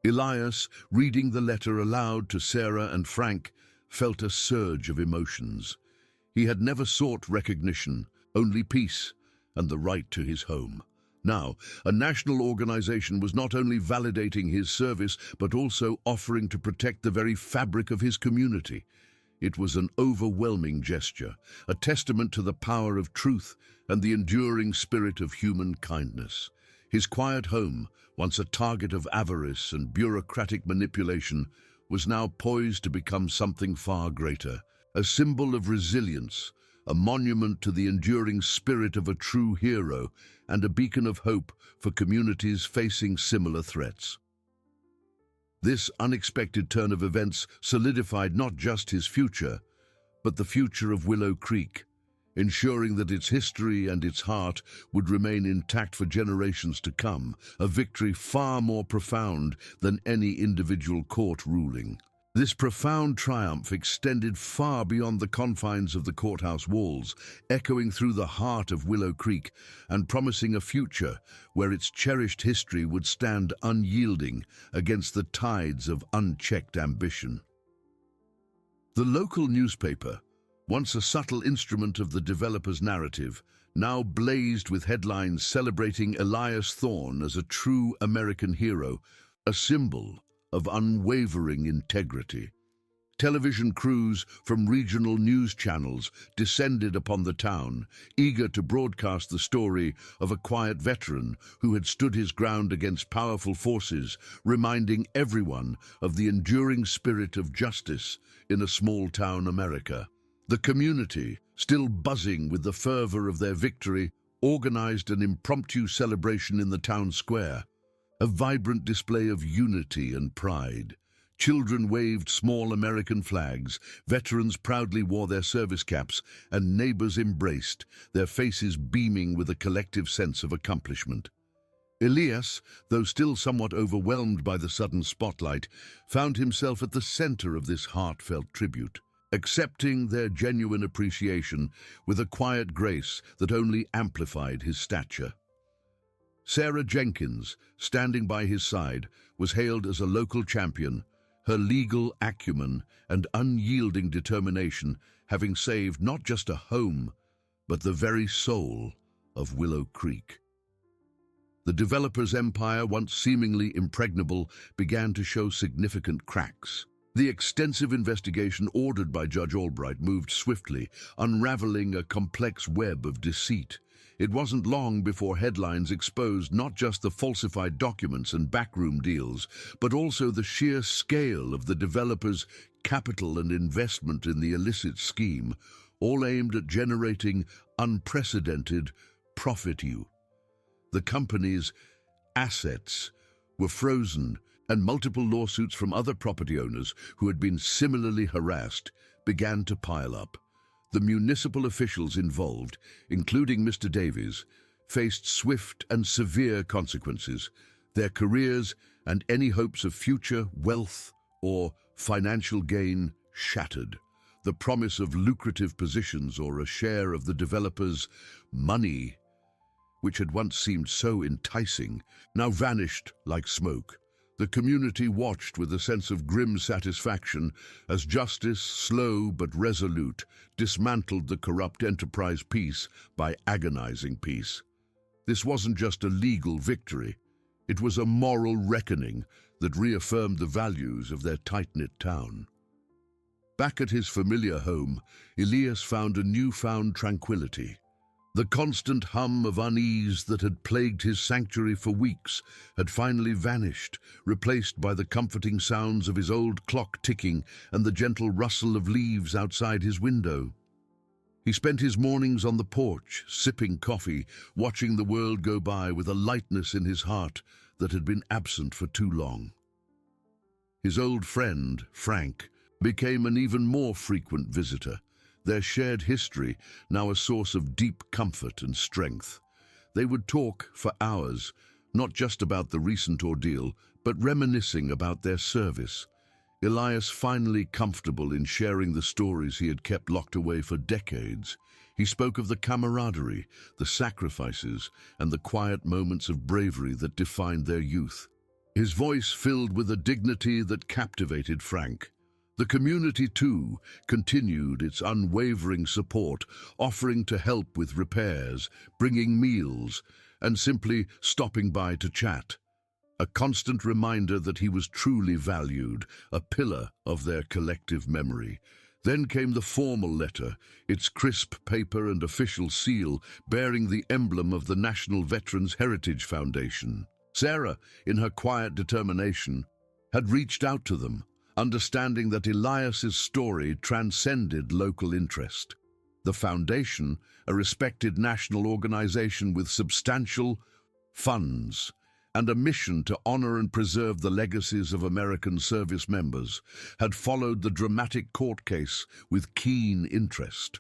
Elias, reading the letter aloud to Sarah and Frank, felt a surge of emotions. He had never sought recognition, only peace and the right to his home. Now, a national organization was not only validating his service, but also offering to protect the very fabric of his community. It was an overwhelming gesture, a testament to the power of truth and the enduring spirit of human kindness. His quiet home, once a target of avarice and bureaucratic manipulation, was now poised to become something far greater, a symbol of resilience, a monument to the enduring spirit of a true hero, and a beacon of hope for communities facing similar threats. This unexpected turn of events solidified not just his future, but the future of Willow Creek, ensuring that its history and its heart would remain intact for generations to come, a victory far more profound than any individual court ruling. This profound triumph extended far beyond the confines of the courthouse walls, echoing through the heart of Willow Creek and promising a future where its cherished history would stand unyielding against the tides of unchecked ambition. The local newspaper, once a subtle instrument of the developer's narrative, now blazed with headlines celebrating Elias Thorne as a true American hero, a symbol of unwavering integrity. Television crews from regional news channels descended upon the town, eager to broadcast the story of a quiet veteran who had stood his ground against powerful forces, reminding everyone of the enduring spirit of justice in a small-town America. The community, still buzzing with the fervor of their victory, organized an impromptu celebration in the town square, a vibrant display of unity and pride. Children waved small American flags, veterans proudly wore their service caps, and neighbors embraced, their faces beaming with a collective sense of accomplishment. Elias, though still somewhat overwhelmed by the sudden spotlight, found himself at the center of this heartfelt tribute, accepting their genuine appreciation with a quiet grace that only amplified his stature. Sarah Jenkins, standing by his side, was hailed as a local champion, her legal acumen and unyielding determination having saved not just a home, but the very soul of Willow Creek. The developer's empire, once seemingly impregnable, began to show significant cracks. The extensive investigation ordered by Judge Albright moved swiftly, unraveling a complex web of deceit. It wasn't long before headlines exposed not just the falsified documents and backroom deals, but also the sheer scale of the developer's capital and investment in the illicit scheme, all aimed at generating unprecedented profit. The company's assets were frozen, and multiple lawsuits from other property owners who had been similarly harassed began to pile up. The municipal officials involved, including Mr. Davies, faced swift and severe consequences. Their careers and any hopes of future wealth or financial gain shattered. The promise of lucrative positions or a share of the developer's money, which had once seemed so enticing, now vanished like smoke. The community watched with a sense of grim satisfaction as justice, slow but resolute, dismantled the corrupt enterprise piece by agonizing peace. This wasn't just a legal victory. It was a moral reckoning that reaffirmed the values of their tight-knit town. Back at his familiar home, Elias found a newfound tranquility. The constant hum of unease that had plagued his sanctuary for weeks had finally vanished, replaced by the comforting sounds of his old clock ticking and the gentle rustle of leaves outside his window. He spent his mornings on the porch, sipping coffee, watching the world go by with a lightness in his heart that had been absent for too long. His old friend, Frank, became an even more frequent visitor, their shared history now a source of deep comfort and strength. They would talk for hours, not just about the recent ordeal, but reminiscing about their service. Elias, finally comfortable in sharing the stories he had kept locked away for decades, he spoke of the camaraderie, the sacrifices, and the quiet moments of bravery that defined their youth. His voice filled with a dignity that captivated Frank. The community, too, continued its unwavering support, offering to help with repairs, bringing meals, and simply stopping by to chat. A constant reminder that he was truly valued, a pillar of their collective memory. Then came the formal letter, its crisp paper and official seal bearing the emblem of the National Veterans Heritage Foundation. Sarah, in her quiet determination, had reached out to them, understanding that Elias's story transcended local interest. The foundation, a respected national organization with substantial funds, and a mission to honor and preserve the legacies of American service members had followed the dramatic court case with keen interest.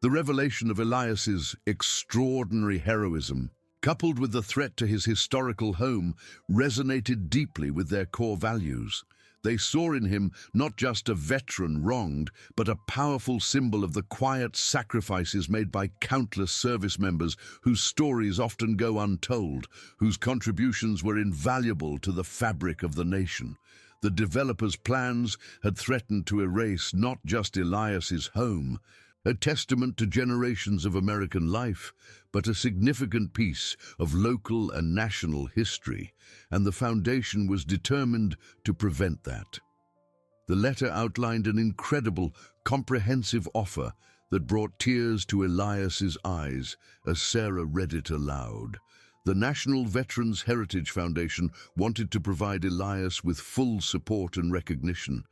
The revelation of Elias's extraordinary heroism, coupled with the threat to his historical home, resonated deeply with their core values. They saw in him not just a veteran wronged, but a powerful symbol of the quiet sacrifices made by countless service members whose stories often go untold, whose contributions were invaluable to the fabric of the nation. The developers' plans had threatened to erase not just Elias's home, a testament to generations of American life, but a significant piece of local and national history, and the Foundation was determined to prevent that. The letter outlined an incredible, comprehensive offer that brought tears to Elias's eyes as Sarah read it aloud. The National Veterans Heritage Foundation wanted to provide Elias with full support and recognition,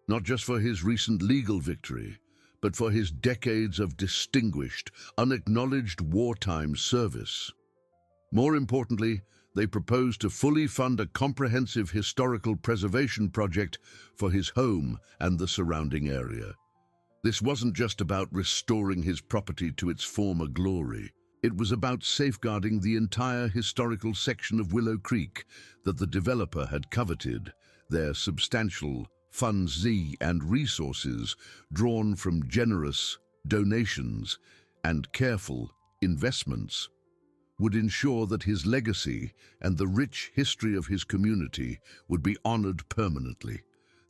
not just for his recent legal victory, but for his decades of distinguished, unacknowledged wartime service. More importantly, they proposed to fully fund a comprehensive historical preservation project for his home and the surrounding area. This wasn't just about restoring his property to its former glory. It was about safeguarding the entire historical section of Willow Creek that the developer had coveted, their substantial funds and resources drawn from generous donations and careful investments would ensure that his legacy and the rich history of his community would be honored permanently.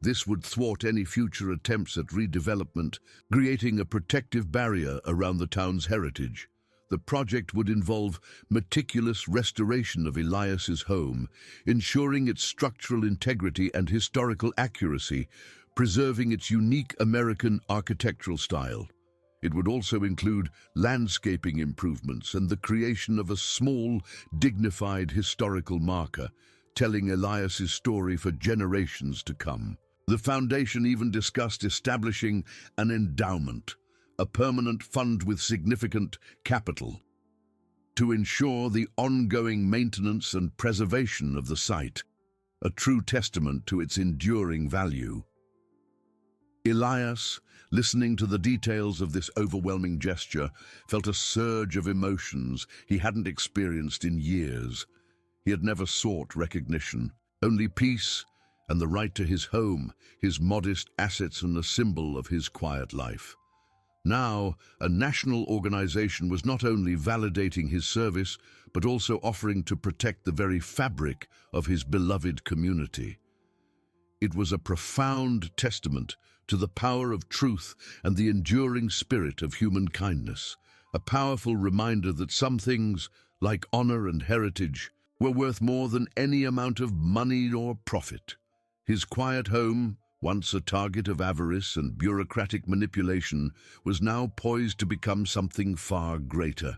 This would thwart any future attempts at redevelopment, creating a protective barrier around the town's heritage. The project would involve meticulous restoration of Elias's home, ensuring its structural integrity and historical accuracy, preserving its unique American architectural style. It would also include landscaping improvements and the creation of a small, dignified historical marker, telling Elias's story for generations to come. The foundation even discussed establishing an endowment, a permanent fund with significant capital, to ensure the ongoing maintenance and preservation of the site, a true testament to its enduring value. Elias, listening to the details of this overwhelming gesture, felt a surge of emotions he hadn't experienced in years. He had never sought recognition, only peace and the right to his home, his modest assets and a symbol of his quiet life. Now, a national organization was not only validating his service, but also offering to protect the very fabric of his beloved community. It was a profound testament to the power of truth and the enduring spirit of human kindness, a powerful reminder that some things, like honor and heritage, were worth more than any amount of money or profit. His quiet home, once a target of avarice and bureaucratic manipulation, was now poised to become something far greater,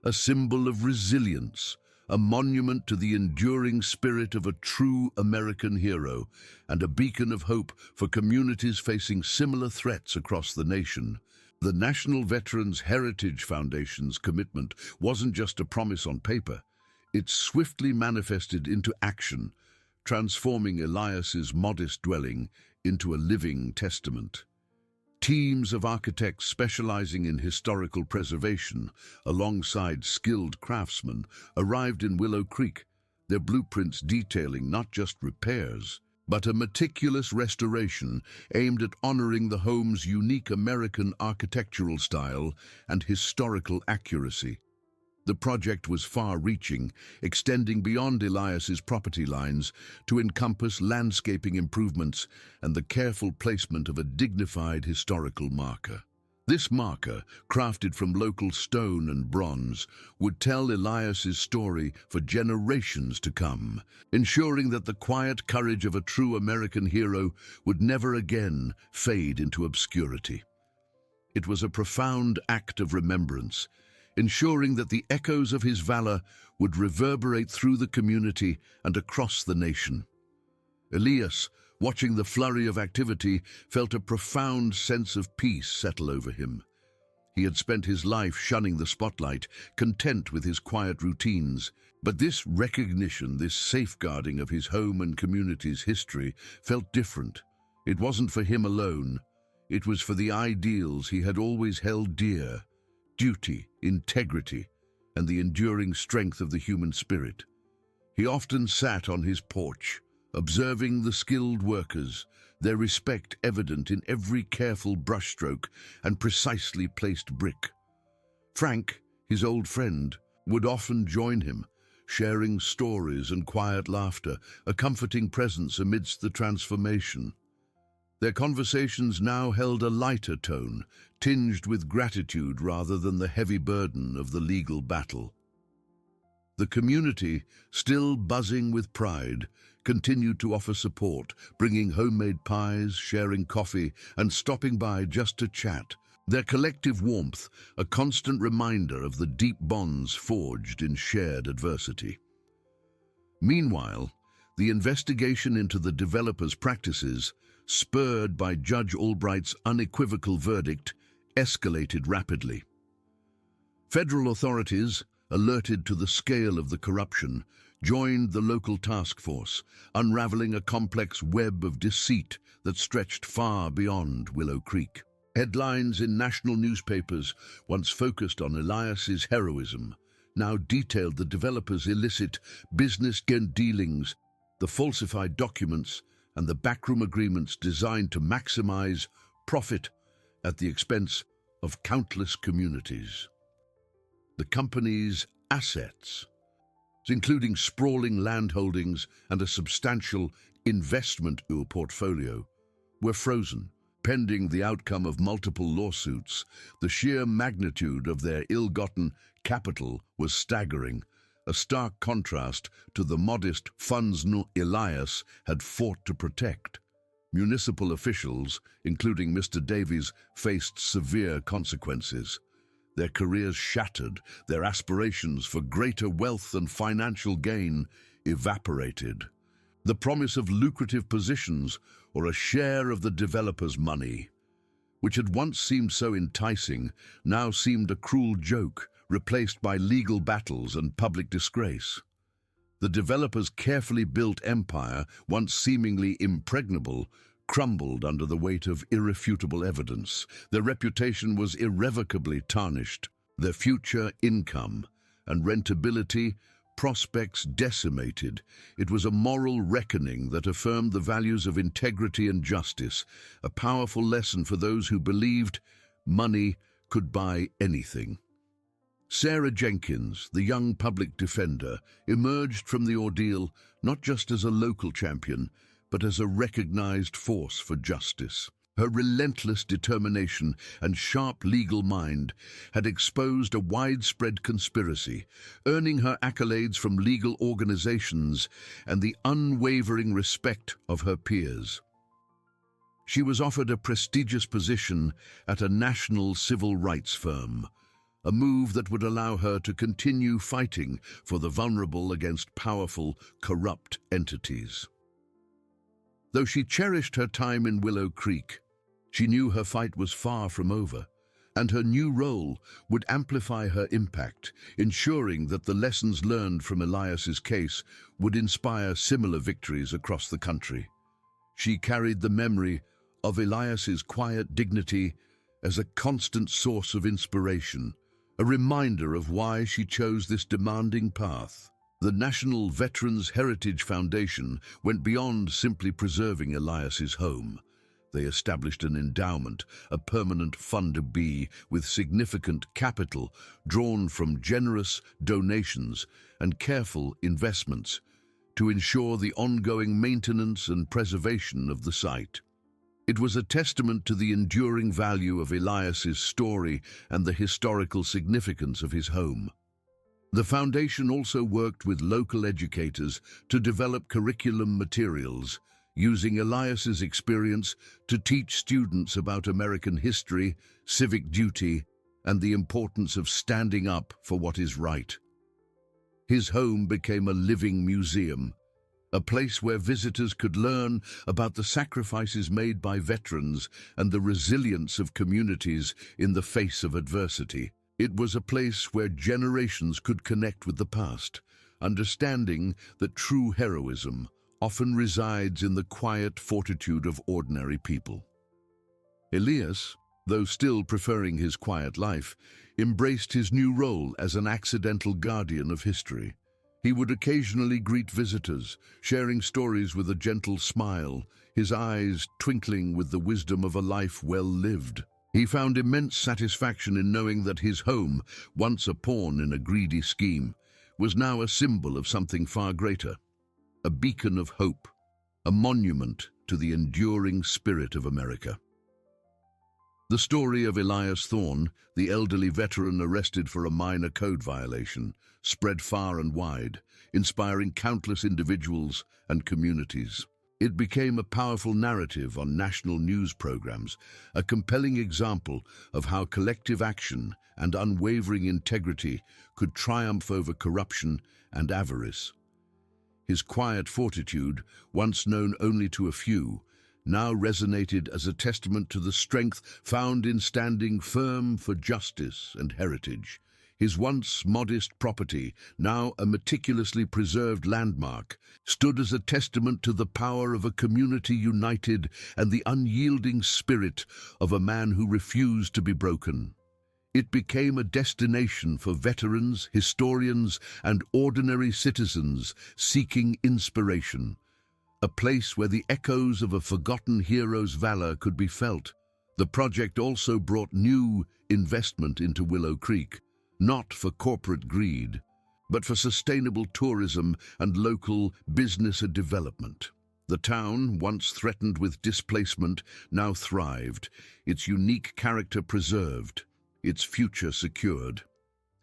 a symbol of resilience, a monument to the enduring spirit of a true American hero, and a beacon of hope for communities facing similar threats across the nation. The National Veterans Heritage Foundation's commitment wasn't just a promise on paper. It swiftly manifested into action, transforming Elias's modest dwelling into a living testament. Teams of architects specializing in historical preservation, alongside skilled craftsmen, arrived in Willow Creek, their blueprints detailing not just repairs, but a meticulous restoration aimed at honoring the home's unique American architectural style and historical accuracy. The project was far-reaching, extending beyond Elias's property lines to encompass landscaping improvements and the careful placement of a dignified historical marker. This marker, crafted from local stone and bronze, would tell Elias's story for generations to come, ensuring that the quiet courage of a true American hero would never again fade into obscurity. It was a profound act of remembrance, ensuring that the echoes of his valor would reverberate through the community and across the nation. Elias, watching the flurry of activity, felt a profound sense of peace settle over him. He had spent his life shunning the spotlight, content with his quiet routines. But this recognition, this safeguarding of his home and community's history, felt different. It wasn't for him alone. It was for the ideals he had always held dear: duty, integrity, and the enduring strength of the human spirit. He often sat on his porch, observing the skilled workers, their respect evident in every careful brushstroke and precisely placed brick. Frank, his old friend, would often join him, sharing stories and quiet laughter, a comforting presence amidst the transformation. Their conversations now held a lighter tone, tinged with gratitude rather than the heavy burden of the legal battle. The community, still buzzing with pride, continued to offer support, bringing homemade pies, sharing coffee, and stopping by just to chat. Their collective warmth, a constant reminder of the deep bonds forged in shared adversity. Meanwhile, the investigation into the developers' practices, spurred by Judge Albright's unequivocal verdict, escalated rapidly. Federal authorities, alerted to the scale of the corruption, joined the local task force, unraveling a complex web of deceit that stretched far beyond Willow Creek. Headlines in national newspapers, once focused on Elias's heroism, now detailed the developers' illicit business dealings, the falsified documents, and the backroom agreements designed to maximize profit at the expense of countless communities. The company's assets, including sprawling land holdings and a substantial investment portfolio, were frozen, pending the outcome of multiple lawsuits. The sheer magnitude of their ill-gotten capital was staggering, a stark contrast to the modest funds Elias had fought to protect. Municipal officials, including Mr. Davies, faced severe consequences. Their careers shattered, their aspirations for greater wealth and financial gain evaporated. The promise of lucrative positions or a share of the developer's money, which had once seemed so enticing, now seemed a cruel joke, replaced by legal battles and public disgrace. The developer's carefully built empire, once seemingly impregnable, crumbled under the weight of irrefutable evidence. Their reputation was irrevocably tarnished, their future income and rentability prospects decimated. It was a moral reckoning that affirmed the values of integrity and justice, a powerful lesson for those who believed money could buy anything. Sarah Jenkins, the young public defender, emerged from the ordeal not just as a local champion, but as a recognized force for justice. Her relentless determination and sharp legal mind had exposed a widespread conspiracy, earning her accolades from legal organizations and the unwavering respect of her peers. She was offered a prestigious position at a national civil rights firm, a move that would allow her to continue fighting for the vulnerable against powerful, corrupt entities. Though she cherished her time in Willow Creek, she knew her fight was far from over, and her new role would amplify her impact, ensuring that the lessons learned from Elias's case would inspire similar victories across the country. She carried the memory of Elias's quiet dignity as a constant source of inspiration, a reminder of why she chose this demanding path. The National Veterans Heritage Foundation went beyond simply preserving Elias's home. They established an endowment, a permanent fund with significant capital drawn from generous donations and careful investments to ensure the ongoing maintenance and preservation of the site. It was a testament to the enduring value of Elias's story and the historical significance of his home. The foundation also worked with local educators to develop curriculum materials, using Elias's experience to teach students about American history, civic duty, and the importance of standing up for what is right. His home became a living museum, a place where visitors could learn about the sacrifices made by veterans and the resilience of communities in the face of adversity. It was a place where generations could connect with the past, understanding that true heroism often resides in the quiet fortitude of ordinary people. Elias, though still preferring his quiet life, embraced his new role as an accidental guardian of history. He would occasionally greet visitors, sharing stories with a gentle smile, his eyes twinkling with the wisdom of a life well lived. He found immense satisfaction in knowing that his home, once a pawn in a greedy scheme, was now a symbol of something far greater, a beacon of hope, a monument to the enduring spirit of America. The story of Elias Thorne, the elderly veteran arrested for a minor code violation, spread far and wide, inspiring countless individuals and communities. It became a powerful narrative on national news programs, a compelling example of how collective action and unwavering integrity could triumph over corruption and avarice. His quiet fortitude, once known only to a few, now resonated as a testament to the strength found in standing firm for justice and heritage. His once modest property, now a meticulously preserved landmark, stood as a testament to the power of a community united and the unyielding spirit of a man who refused to be broken. It became a destination for veterans, historians, and ordinary citizens seeking inspiration, a place where the echoes of a forgotten hero's valor could be felt. The project also brought new investment into Willow Creek, not for corporate greed, but for sustainable tourism and local business and development. The town, once threatened with displacement, now thrived, its unique character preserved, its future secured.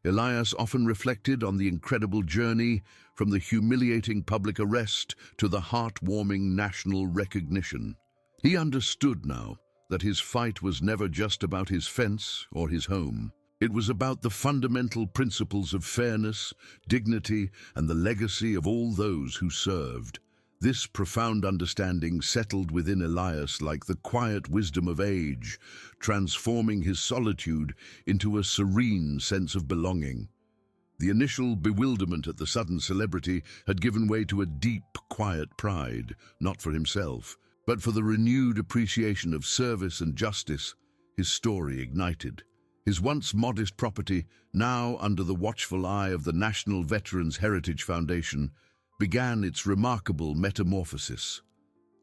Elias often reflected on the incredible journey from the humiliating public arrest to the heartwarming national recognition. He understood now that his fight was never just about his fence or his home. It was about the fundamental principles of fairness, dignity, and the legacy of all those who served. This profound understanding settled within Elias like the quiet wisdom of age, transforming his solitude into a serene sense of belonging. The initial bewilderment at the sudden celebrity had given way to a deep, quiet pride, not for himself, but for the renewed appreciation of service and justice his story ignited. His once modest property, now under the watchful eye of the National Veterans Heritage Foundation, began its remarkable metamorphosis.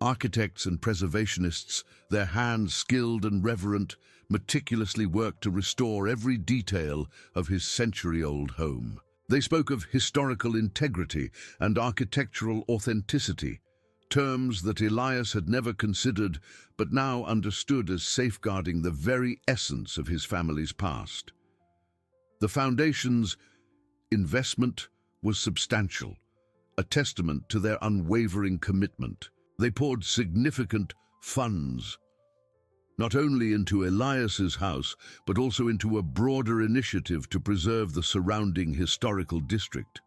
Architects and preservationists, their hands skilled and reverent, meticulously worked to restore every detail of his century-old home. They spoke of historical integrity and architectural authenticity, terms that Elias had never considered but now understood as safeguarding the very essence of his family's past. The foundation's investment was substantial, a testament to their unwavering commitment. They poured significant funds not only into Elias's house, but also into a broader initiative to preserve the surrounding historical district.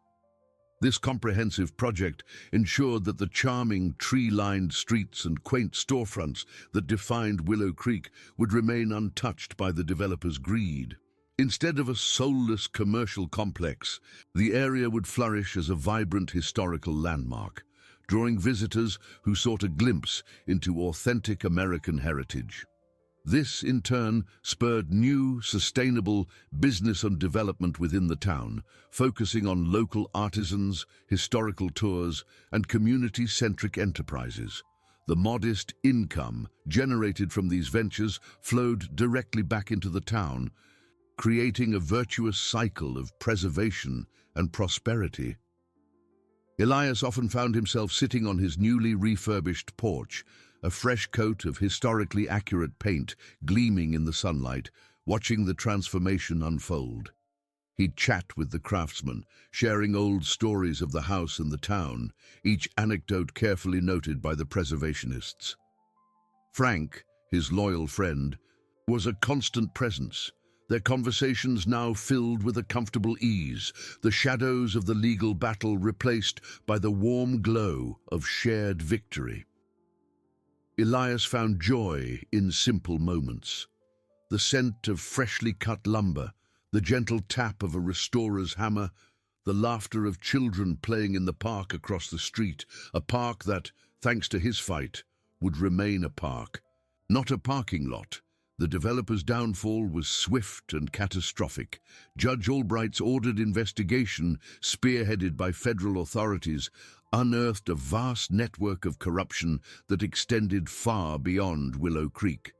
This comprehensive project ensured that the charming tree-lined streets and quaint storefronts that defined Willow Creek would remain untouched by the developer's greed. Instead of a soulless commercial complex, the area would flourish as a vibrant historical landmark, drawing visitors who sought a glimpse into authentic American heritage. This, in turn, spurred new, sustainable business and development within the town, focusing on local artisans, historical tours, and community-centric enterprises. The modest income generated from these ventures flowed directly back into the town, creating a virtuous cycle of preservation and prosperity. Elias often found himself sitting on his newly refurbished porch, a fresh coat of historically accurate paint gleaming in the sunlight, watching the transformation unfold. He'd chat with the craftsmen, sharing old stories of the house and the town, each anecdote carefully noted by the preservationists. Frank, his loyal friend, was a constant presence, their conversations now filled with a comfortable ease, the shadows of the legal battle replaced by the warm glow of shared victory. Elias found joy in simple moments. The scent of freshly cut lumber, the gentle tap of a restorer's hammer, the laughter of children playing in the park across the street, a park that, thanks to his fight, would remain a park, not a parking lot. The developer's downfall was swift and catastrophic. Judge Albright's ordered investigation, spearheaded by federal authorities, unearthed a vast network of corruption that extended far beyond Willow Creek.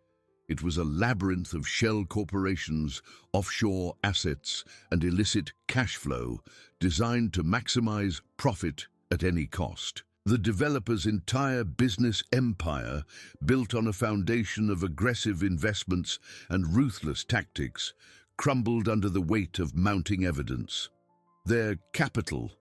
It was a labyrinth of shell corporations, offshore assets, and illicit cash flow designed to maximize profit at any cost. The developer's entire business empire, built on a foundation of aggressive investments and ruthless tactics, crumbled under the weight of mounting evidence. Their capital,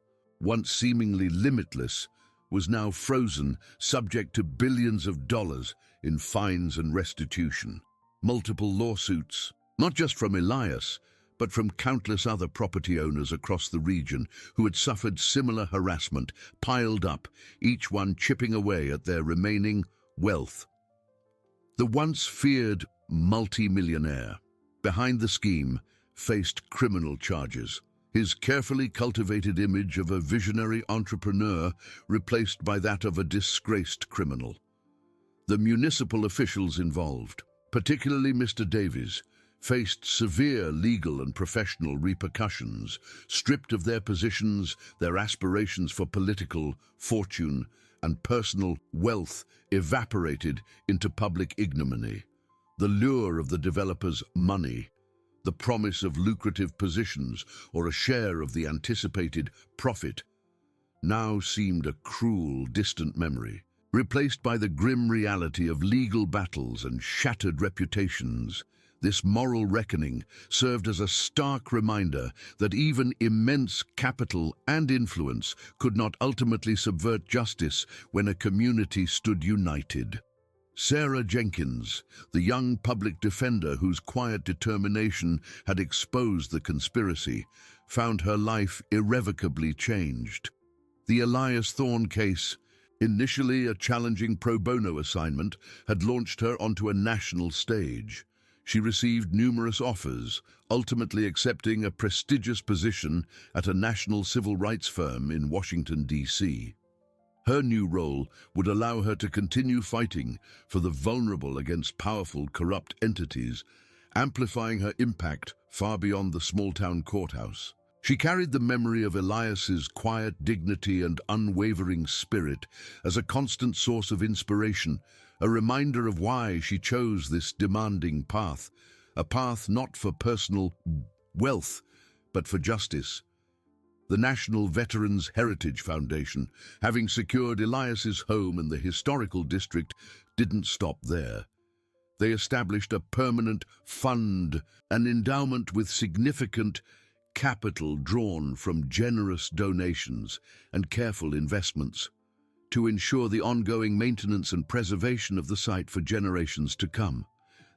once seemingly limitless, was now frozen, subject to billions of dollars in fines and restitution. Multiple lawsuits, not just from Elias, but from countless other property owners across the region who had suffered similar harassment, piled up, each one chipping away at their remaining wealth. The once feared multi-millionaire, behind the scheme, faced criminal charges. His carefully cultivated image of a visionary entrepreneur replaced by that of a disgraced criminal. The municipal officials involved, particularly Mr. Davies, faced severe legal and professional repercussions, stripped of their positions, their aspirations for political fortune and personal wealth evaporated into public ignominy. The lure of the developer's money, the promise of lucrative positions or a share of the anticipated profit, now seemed a cruel, distant memory, replaced by the grim reality of legal battles and shattered reputations. This moral reckoning served as a stark reminder that even immense capital and influence could not ultimately subvert justice when a community stood united. Sarah Jenkins, the young public defender whose quiet determination had exposed the conspiracy, found her life irrevocably changed. The Elias Thorne case, initially a challenging pro bono assignment, had launched her onto a national stage. She received numerous offers, ultimately accepting a prestigious position at a national civil rights firm in Washington, D.C. Her new role would allow her to continue fighting for the vulnerable against powerful, corrupt entities, amplifying her impact far beyond the small-town courthouse. She carried the memory of Elias's quiet dignity and unwavering spirit as a constant source of inspiration, a reminder of why she chose this demanding path, a path not for personal wealth, but for justice. The National Veterans Heritage Foundation, having secured Elias's home in the historical district, didn't stop there. They established a permanent fund, an endowment with significant capital drawn from generous donations and careful investments, to ensure the ongoing maintenance and preservation of the site for generations to come.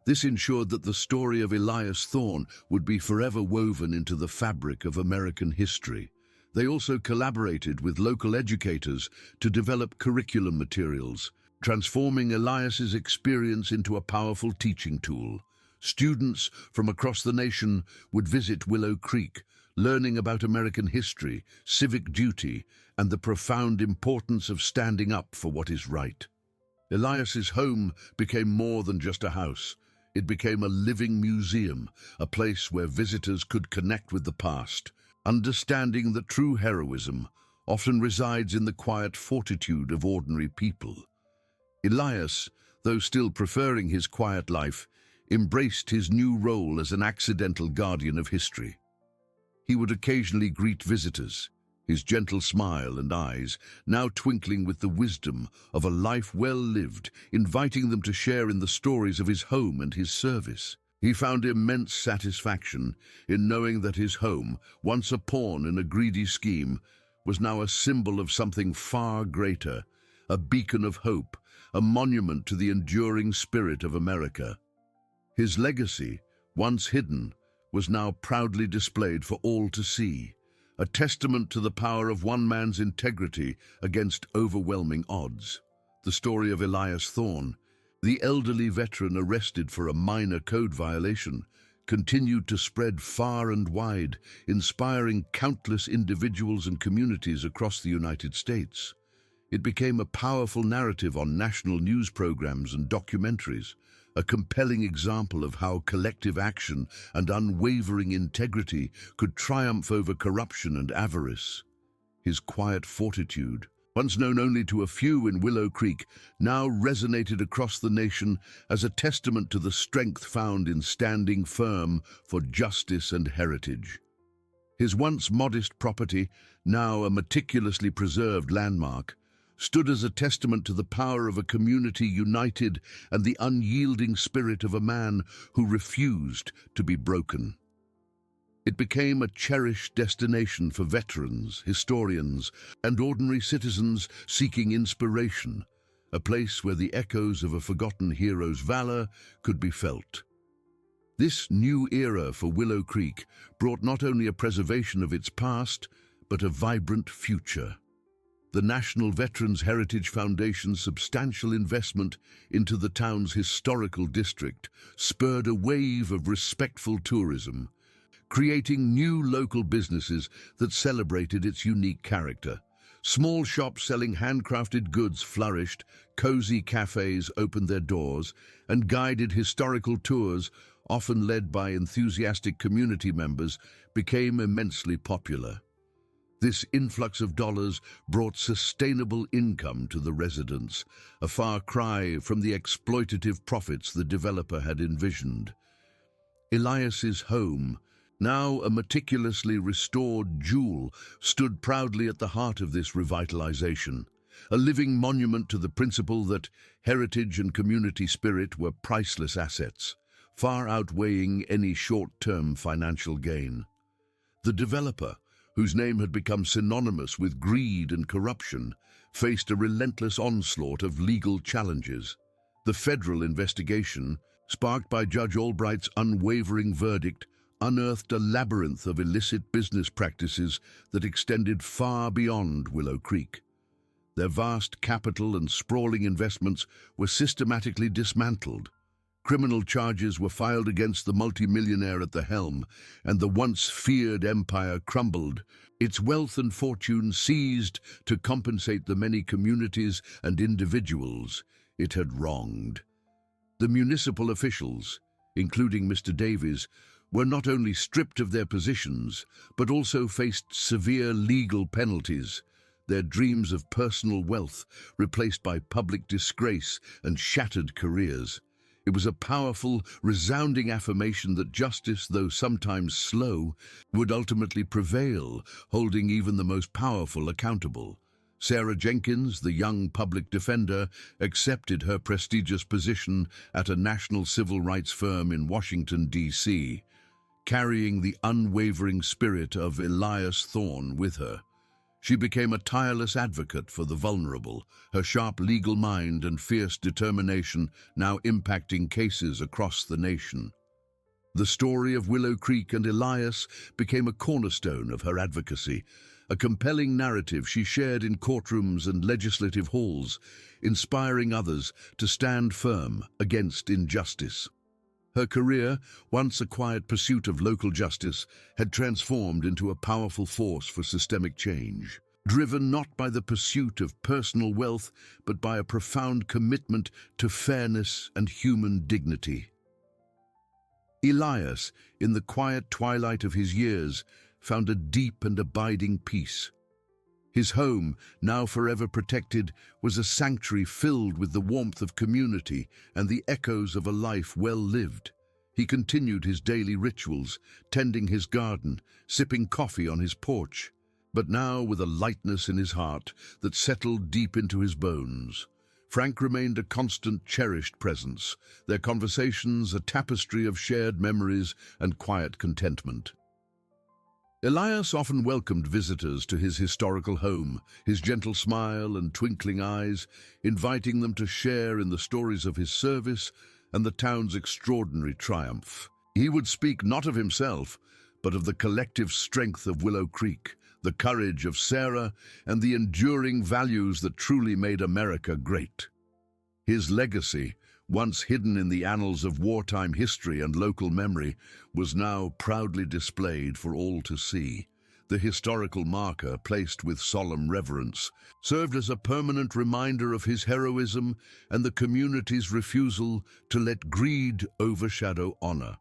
This ensured that the story of Elias Thorne would be forever woven into the fabric of American history. They also collaborated with local educators to develop curriculum materials, transforming Elias's experience into a powerful teaching tool. Students from across the nation would visit Willow Creek, learning about American history, civic duty, and the profound importance of standing up for what is right. Elias's home became more than just a house. It became a living museum, a place where visitors could connect with the past, understanding that true heroism often resides in the quiet fortitude of ordinary people. Elias, though still preferring his quiet life, embraced his new role as an accidental guardian of history. He would occasionally greet visitors, his gentle smile and eyes now twinkling with the wisdom of a life well lived, inviting them to share in the stories of his home and his service. He found immense satisfaction in knowing that his home, once a pawn in a greedy scheme, was now a symbol of something far greater, a beacon of hope, a monument to the enduring spirit of America. His legacy, once hidden, was now proudly displayed for all to see, a testament to the power of one man's integrity against overwhelming odds. The story of Elias Thorne, the elderly veteran arrested for a minor code violation, continued to spread far and wide, inspiring countless individuals and communities across the United States. It became a powerful narrative on national news programs and documentaries, a compelling example of how collective action and unwavering integrity could triumph over corruption and avarice. His quiet fortitude, once known only to a few in Willow Creek, now resonated across the nation as a testament to the strength found in standing firm for justice and heritage. His once modest property, now a meticulously preserved landmark, stood as a testament to the power of a community united and the unyielding spirit of a man who refused to be broken. It became a cherished destination for veterans, historians, and ordinary citizens seeking inspiration, a place where the echoes of a forgotten hero's valor could be felt. This new era for Willow Creek brought not only a preservation of its past, but a vibrant future. The National Veterans Heritage Foundation's substantial investment into the town's historical district spurred a wave of respectful tourism, creating new local businesses that celebrated its unique character. Small shops selling handcrafted goods flourished, cozy cafes opened their doors, and guided historical tours, often led by enthusiastic community members, became immensely popular. This influx of dollars brought sustainable income to the residents, a far cry from the exploitative profits the developer had envisioned. Elias's home, now a meticulously restored jewel, stood proudly at the heart of this revitalization, a living monument to the principle that heritage and community spirit were priceless assets, far outweighing any short-term financial gain. The developer, whose name had become synonymous with greed and corruption, faced a relentless onslaught of legal challenges. The federal investigation, sparked by Judge Albright's unwavering verdict, unearthed a labyrinth of illicit business practices that extended far beyond Willow Creek. Their vast capital and sprawling investments were systematically dismantled. Criminal charges were filed against the multimillionaire at the helm, and the once feared empire crumbled, its wealth and fortune seized to compensate the many communities and individuals it had wronged. The municipal officials, including Mr. Davies, were not only stripped of their positions, but also faced severe legal penalties, their dreams of personal wealth replaced by public disgrace and shattered careers. It was a powerful, resounding affirmation that justice, though sometimes slow, would ultimately prevail, holding even the most powerful accountable. Sarah Jenkins, the young public defender, accepted her prestigious position at a national civil rights firm in Washington, D.C., carrying the unwavering spirit of Elias Thorne with her. She became a tireless advocate for the vulnerable, her sharp legal mind and fierce determination now impacting cases across the nation. The story of Willow Creek and Elias became a cornerstone of her advocacy, a compelling narrative she shared in courtrooms and legislative halls, inspiring others to stand firm against injustice. Her career, once a quiet pursuit of local justice, had transformed into a powerful force for systemic change, driven not by the pursuit of personal wealth, but by a profound commitment to fairness and human dignity. Elias, in the quiet twilight of his years, found a deep and abiding peace. His home, now forever protected, was a sanctuary filled with the warmth of community and the echoes of a life well lived. He continued his daily rituals, tending his garden, sipping coffee on his porch, but now with a lightness in his heart that settled deep into his bones. Frank remained a constant, cherished presence, their conversations a tapestry of shared memories and quiet contentment. Elias often welcomed visitors to his historical home, his gentle smile and twinkling eyes, inviting them to share in the stories of his service and the town's extraordinary triumph. He would speak not of himself, but of the collective strength of Willow Creek, the courage of Sarah, and the enduring values that truly made America great. His legacy, once hidden in the annals of wartime history and local memory, was now proudly displayed for all to see. The historical marker, placed with solemn reverence, served as a permanent reminder of his heroism and the community's refusal to let greed overshadow honor.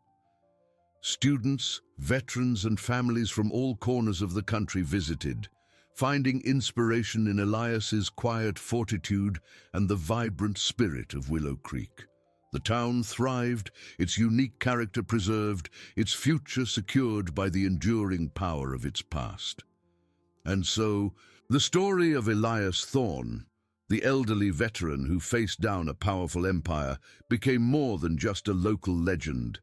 Students, veterans, and families from all corners of the country visited, finding inspiration in Elias's quiet fortitude and the vibrant spirit of Willow Creek. The town thrived, its unique character preserved, its future secured by the enduring power of its past. And so, the story of Elias Thorne, the elderly veteran who faced down a powerful empire, became more than just a local legend.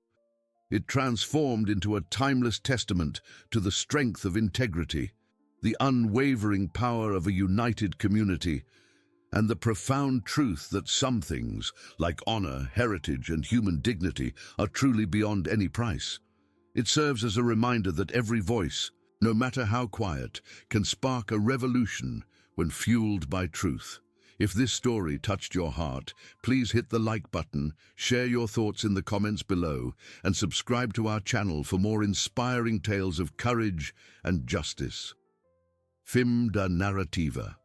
It transformed into a timeless testament to the strength of integrity, the unwavering power of a united community, and the profound truth that some things, like honor, heritage, and human dignity, are truly beyond any price. It serves as a reminder that every voice, no matter how quiet, can spark a revolution when fueled by truth. If this story touched your heart, please hit the like button, share your thoughts in the comments below, and subscribe to our channel for more inspiring tales of courage and justice. Fim da Narrativa.